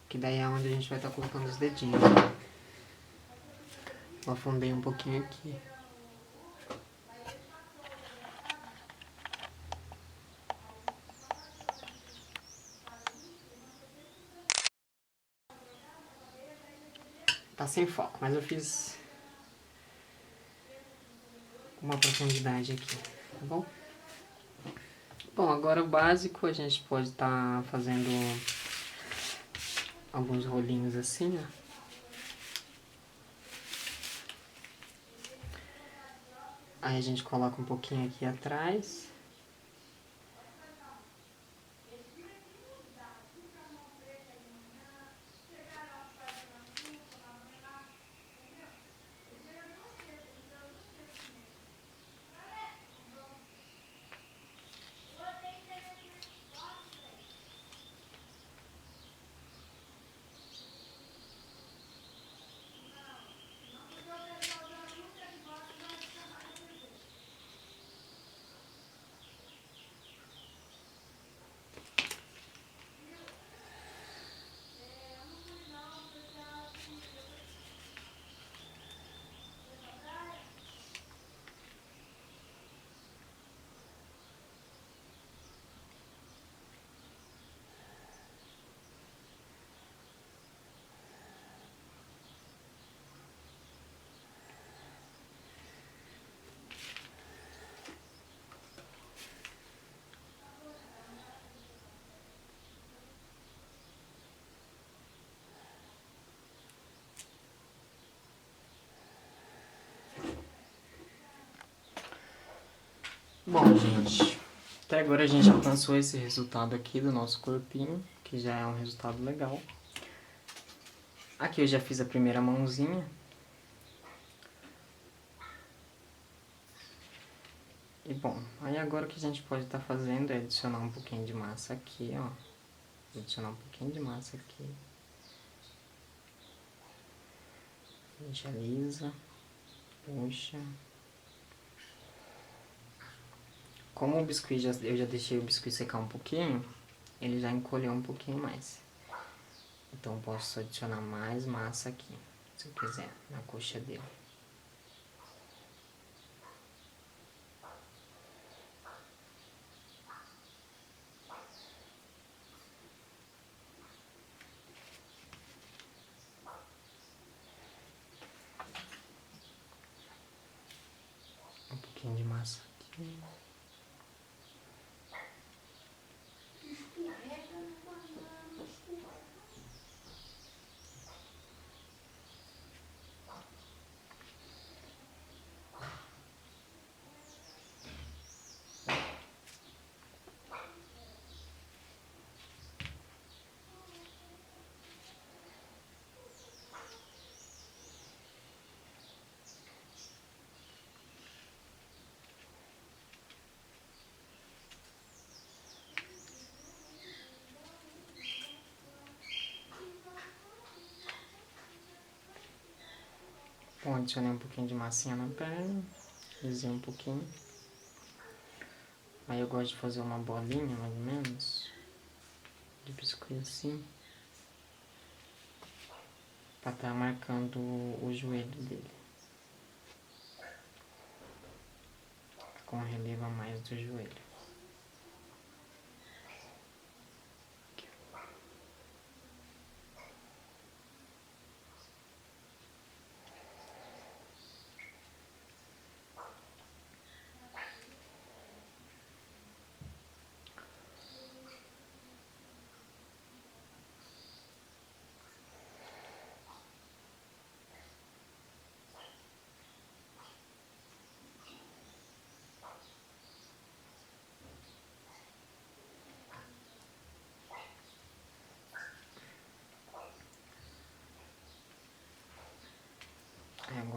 Que daí é onde a gente vai estar colocando os dedinhos. Eu afundei um pouquinho aqui. Tá sem foco, mas eu fiz uma profundidade aqui, tá bom? Bom, agora o básico a gente pode estar fazendo alguns rolinhos assim, ó. Aí a gente coloca um pouquinho aqui atrás. Bom, gente, até agora a gente alcançou esse resultado aqui do nosso corpinho, que já é um resultado legal. Aqui eu já fiz a primeira mãozinha. E bom, aí agora o que a gente pode estar fazendo é adicionar um pouquinho de massa aqui, ó. Adicionar um pouquinho de massa aqui. A gente alisa, puxa. Como o biscuit, eu já deixei o biscuit secar um pouquinho, ele já encolheu um pouquinho mais. Então posso adicionar mais massa aqui, se eu quiser, na coxa dele. Um pouquinho de massa aqui. Bom, adicionei um pouquinho de massinha na perna, alisei um pouquinho. Aí eu gosto de fazer uma bolinha, mais ou menos, de biscoito assim, pra estar marcando o joelho dele, com um relevo a mais do joelho.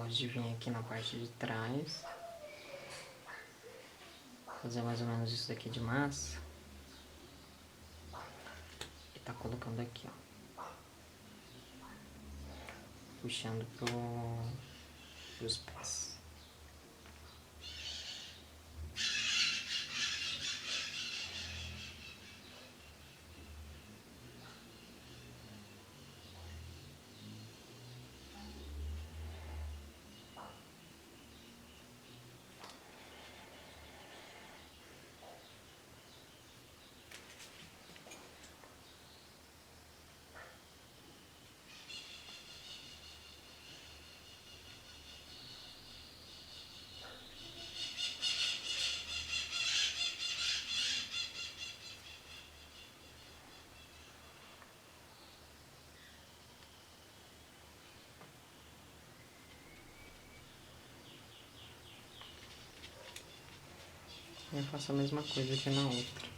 gosto de vir aqui na parte de trás, fazer mais ou menos isso daqui de massa. E tá colocando aqui, ó. Puxando pros pés. Eu faço a mesma coisa aqui na outra.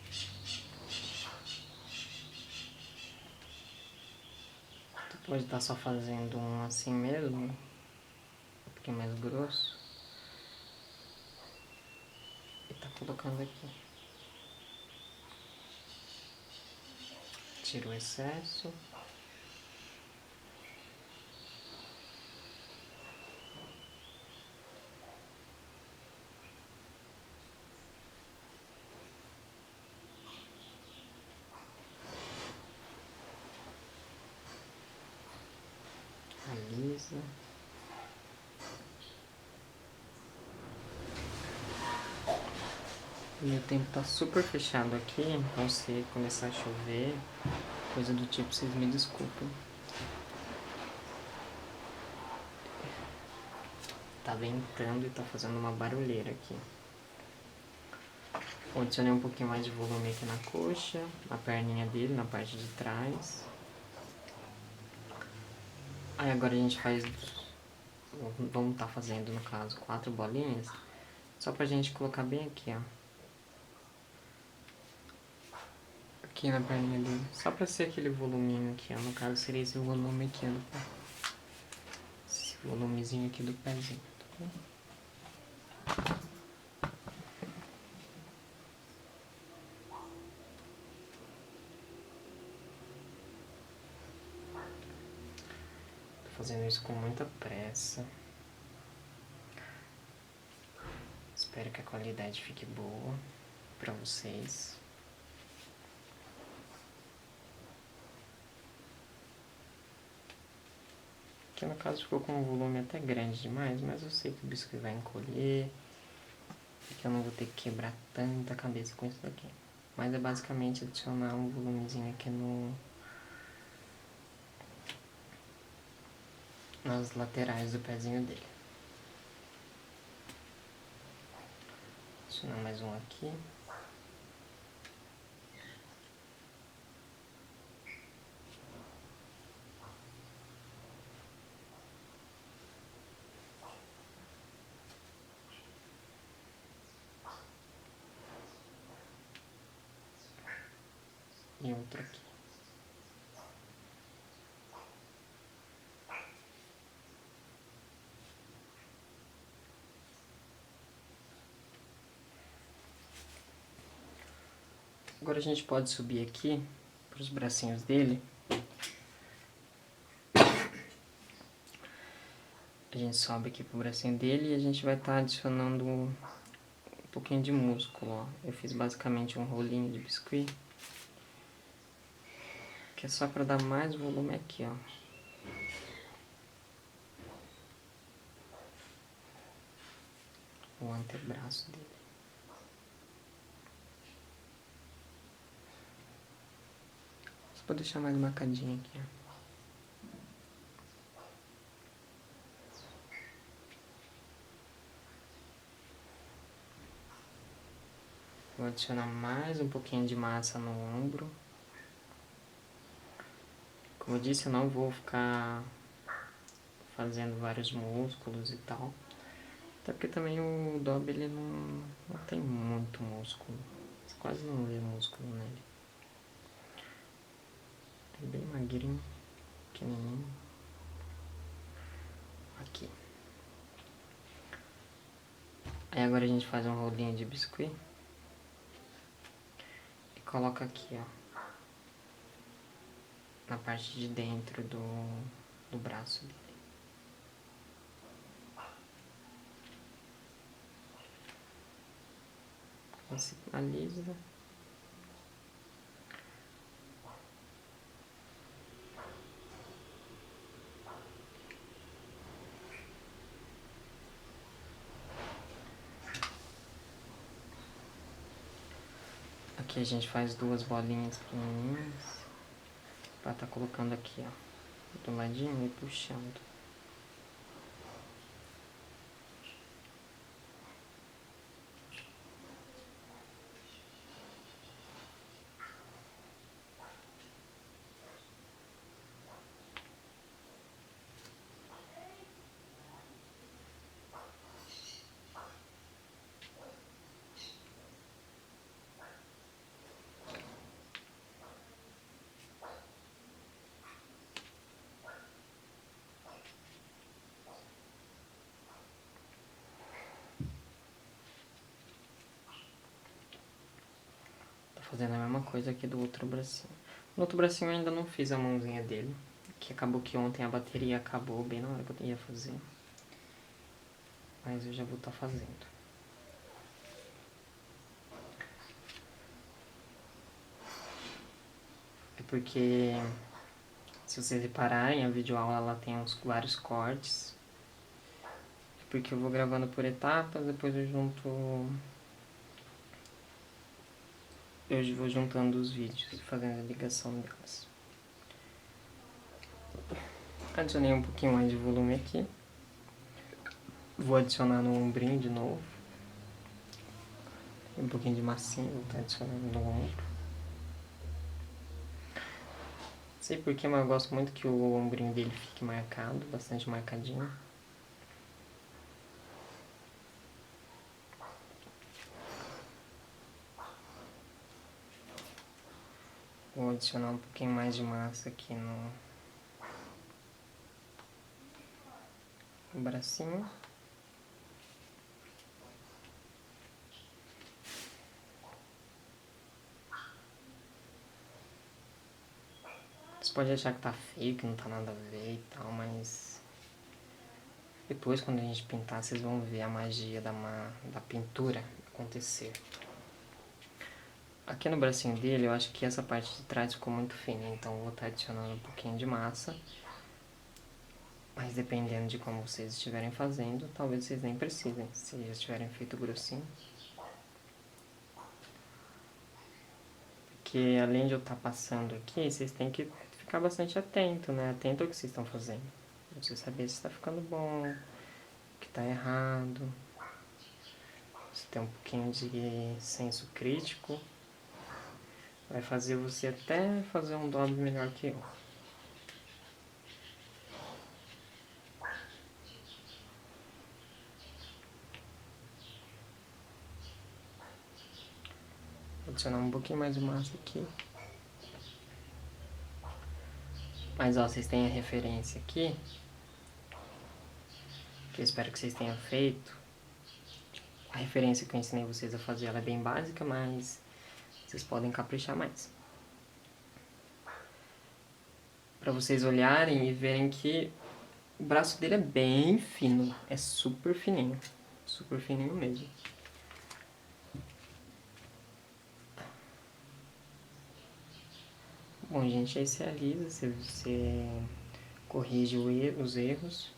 Tu pode estar só fazendo um assim mesmo, um pouquinho mais grosso. E tá colocando aqui. Tira o excesso. Alisa. E o tempo tá super fechado aqui, então se começar a chover, coisa do tipo, vocês me desculpem. Tá ventando e tá fazendo uma barulheira aqui. Eu adicionei um pouquinho mais de volume aqui na coxa, na perninha dele, na parte de trás. Aí agora a gente faz, vamos tá fazendo no caso 4 bolinhas, só pra gente colocar bem aqui, ó. Aqui na perninha dele, só pra ser aquele voluminho aqui, ó. No caso seria esse volume aqui do pé. Esse volumezinho aqui do pezinho, tá bom? Tô fazendo isso com muita pressa. Espero que a qualidade fique boa pra vocês. Aqui no caso ficou com um volume até grande demais, mas eu sei que o biscoito vai encolher e que eu não vou ter que quebrar tanta cabeça com isso daqui. Mas é basicamente adicionar um volumezinho aqui nas laterais do pezinho dele. Adicionar mais um aqui. E outro aqui. Agora a gente pode subir aqui para os bracinhos dele. A gente sobe aqui pro bracinho dele e a gente vai estar adicionando um pouquinho de músculo, ó. Eu fiz basicamente um rolinho de biscuit, que é só para dar mais volume aqui, ó. O antebraço dele. Só para deixar mais marcadinho aqui, ó. Vou adicionar mais um pouquinho de massa no ombro. Como eu disse, eu não vou ficar fazendo vários músculos e tal. Até porque também o Dobby, ele não tem muito músculo. Você quase não vê músculo nele. É bem magrinho, pequenininho. Aqui. Aí agora a gente faz um rolinho de biscuit e coloca aqui, ó, na parte de dentro do braço dele. Você alisa. Aqui a gente faz 2 bolinhas pequenininhas pra tá colocando aqui, ó, do ladinho e puxando. Fazendo a mesma coisa aqui do outro bracinho. No outro bracinho eu ainda não fiz a mãozinha dele, que acabou que ontem a bateria acabou bem na hora que eu ia fazer. Mas eu já vou estar fazendo. É porque, se vocês repararem, a videoaula ela tem vários cortes. É porque eu vou gravando por etapas, depois eu vou juntando os vídeos e fazendo a ligação delas. Adicionei um pouquinho mais de volume aqui. Vou adicionar no ombrinho de novo. Um pouquinho de massinha, vou estar adicionando no ombro. Não sei porquê, mas eu gosto muito que o ombrinho dele fique marcado, bastante marcadinho. Vou adicionar um pouquinho mais de massa aqui no bracinho. Você pode achar que tá feio, que não tá nada a ver e tal, mas depois quando a gente pintar vocês vão ver a magia da pintura acontecer. Aqui no bracinho dele eu acho que essa parte de trás ficou muito fina, então eu vou estar adicionando um pouquinho de massa. Mas dependendo de como vocês estiverem fazendo, talvez vocês nem precisem, se já tiverem feito grossinho. Porque além de eu estar passando aqui, vocês têm que ficar bastante atento, né? Atento ao que vocês estão fazendo. Pra você saber se está ficando bom, o que está errado. Se tem um pouquinho de senso crítico, vai fazer você até fazer um dobre melhor que eu. Vou adicionar um pouquinho mais de massa aqui. Mas ó, vocês têm a referência aqui, que eu espero que vocês tenham feito. A referência que eu ensinei vocês a fazer, ela é bem básica, mas vocês podem caprichar mais. Pra vocês olharem e verem que o braço dele é bem fino, é super fininho mesmo. Bom, gente, aí você alisa, você corrige os erros,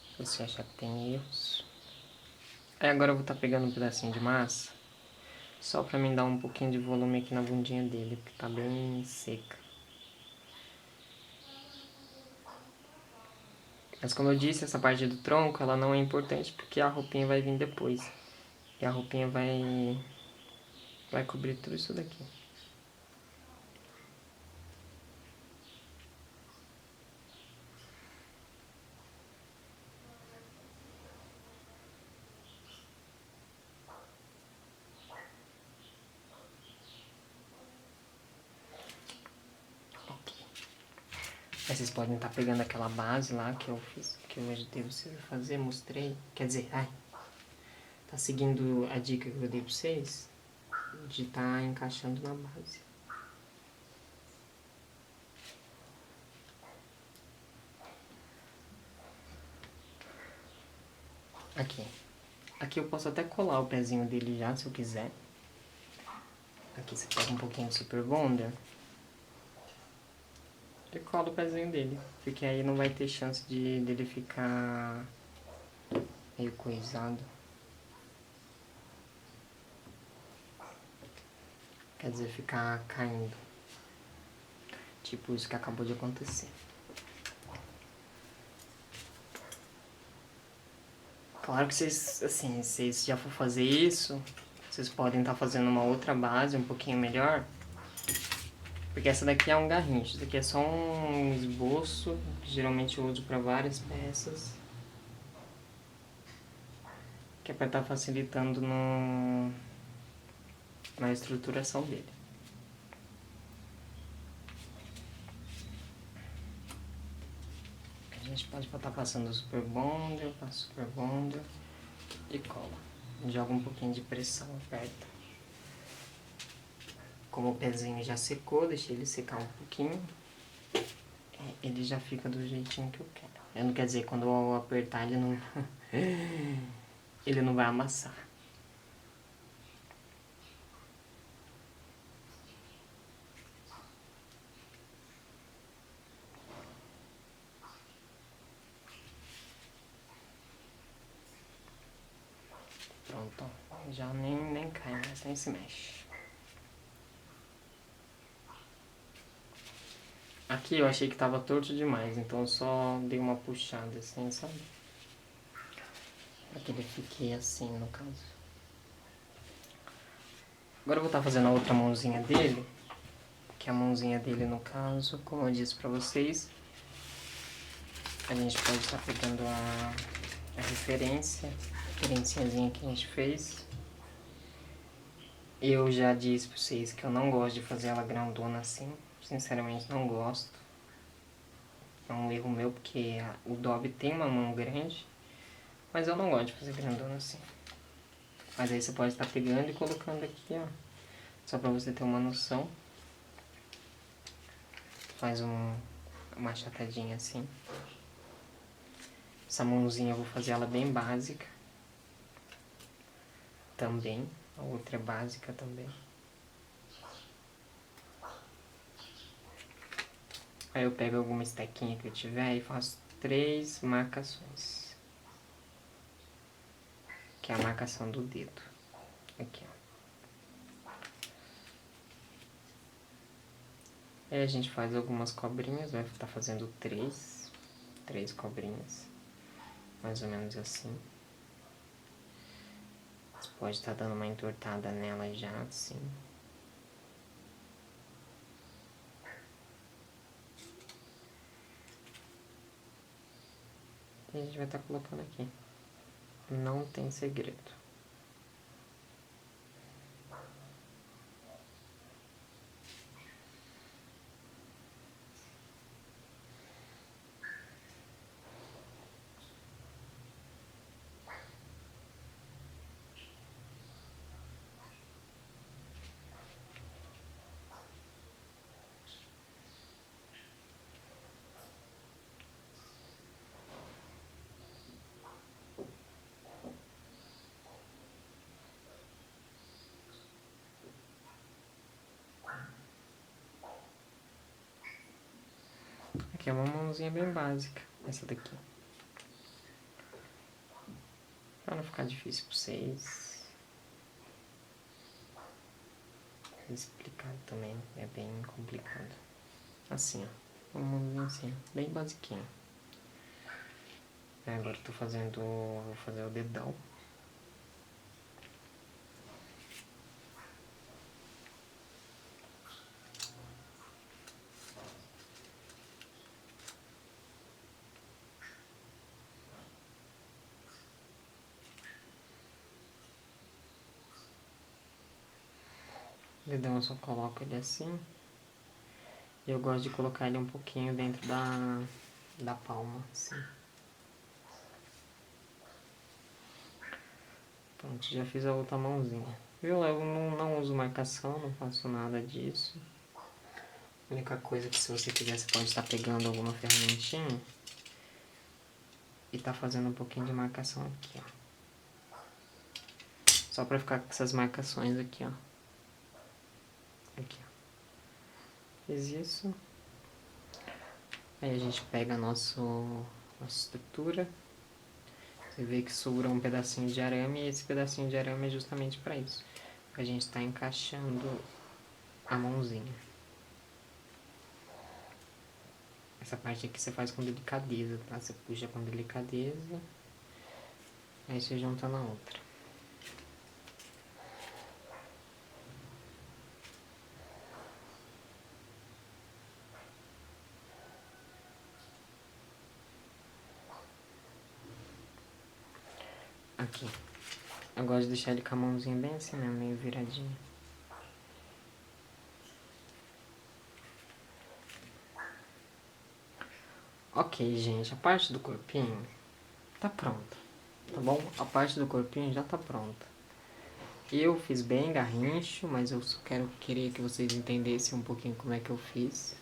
se você achar que tem erros. Aí agora eu vou estar pegando um pedacinho de massa, só pra mim dar um pouquinho de volume aqui na bundinha dele, porque tá bem seca. Mas como eu disse, essa parte do tronco, ela não é importante porque a roupinha vai vir depois. E a roupinha vai cobrir tudo isso daqui. Aí vocês podem estar pegando aquela base lá que eu fiz, que eu ajudei vocês a fazer, mostrei. Quer dizer, tá seguindo a dica que eu dei pra vocês, de tá encaixando na base. Aqui. Aqui eu posso até colar o pezinho dele já, se eu quiser. Aqui você pega um pouquinho de Super Bonder e cola o pezinho dele. Porque aí não vai ter chance dele ficar meio coisado. Quer dizer, ficar caindo. Tipo isso que acabou de acontecer. Claro que vocês, assim, se vocês já for fazer isso, vocês podem estar fazendo uma outra base um pouquinho melhor. Porque essa daqui é um garrincho, isso daqui é só um esboço, que geralmente eu uso para várias peças. Que é para estar facilitando na estruturação dele. A gente pode estar passando o Super Bonder, passa o Super Bonder e cola. Joga um pouquinho de pressão, aperta. Como o pezinho já secou, deixei ele secar um pouquinho. Ele já fica do jeitinho que eu quero. Não quer dizer, quando eu apertar ele não... ele não vai amassar. Pronto, ó. Já nem cai mais, nem se mexe. Aqui eu achei que tava torto demais, então eu só dei uma puxada assim, sabe? Pra que ele fique assim, no caso. Agora eu vou estar fazendo a outra mãozinha dele. Que a mãozinha dele, no caso, como eu disse pra vocês, a gente pode estar pegando a referenciazinha que a gente fez. Eu já disse pra vocês que eu não gosto de fazer ela grandona assim. Sinceramente, não gosto. É um erro meu, porque o Dobby tem uma mão grande, mas eu não gosto de fazer grandona assim. Mas aí você pode estar pegando e colocando aqui, ó. Só pra você ter uma noção. Faz uma achatadinha assim. Essa mãozinha eu vou fazer ela bem básica. Também. A outra é básica também. Aí eu pego alguma estequinha que eu tiver e faço 3 marcações. Que é a marcação do dedo. Aqui, ó. Aí a gente faz algumas cobrinhas, vai estar fazendo 3 cobrinhas. Mais ou menos assim. Você pode estar dando uma entortada nela já, assim. E a gente vai estar colocando aqui. Não tem segredo. Aqui é uma mãozinha bem básica, essa daqui. Pra não ficar difícil pra vocês. Explicar também é bem complicado. Assim, ó. Uma mãozinha assim, bem basiquinha. Agora eu tô fazendo... vou fazer o dedão. O dedão eu só coloco ele assim. E eu gosto de colocar ele um pouquinho dentro da palma, assim. Pronto, já fiz a outra mãozinha. Viu? Eu não uso marcação, não faço nada disso. A única coisa que se você quiser, você pode estar pegando alguma ferramentinha e tá fazendo um pouquinho de marcação aqui, ó. Só pra ficar com essas marcações aqui, ó. Aqui, ó. Fiz isso. Aí a gente pega a nossa estrutura. Você vê que sobrou um pedacinho de arame e esse pedacinho de arame é justamente para isso. A gente está encaixando a mãozinha. Essa parte aqui você faz com delicadeza, tá? Você puxa com delicadeza, aí você junta na outra. Aqui. Eu gosto de deixar ele com a mãozinha bem assim mesmo, meio viradinha. Ok, gente, a parte do corpinho tá pronta, tá bom? A parte do corpinho já tá pronta. Eu fiz bem garrincho, mas eu só queria que vocês entendessem um pouquinho como é que eu fiz.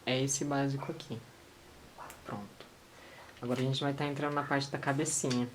É esse básico aqui. Pronto. Agora a gente vai estar entrando na parte da cabecinha.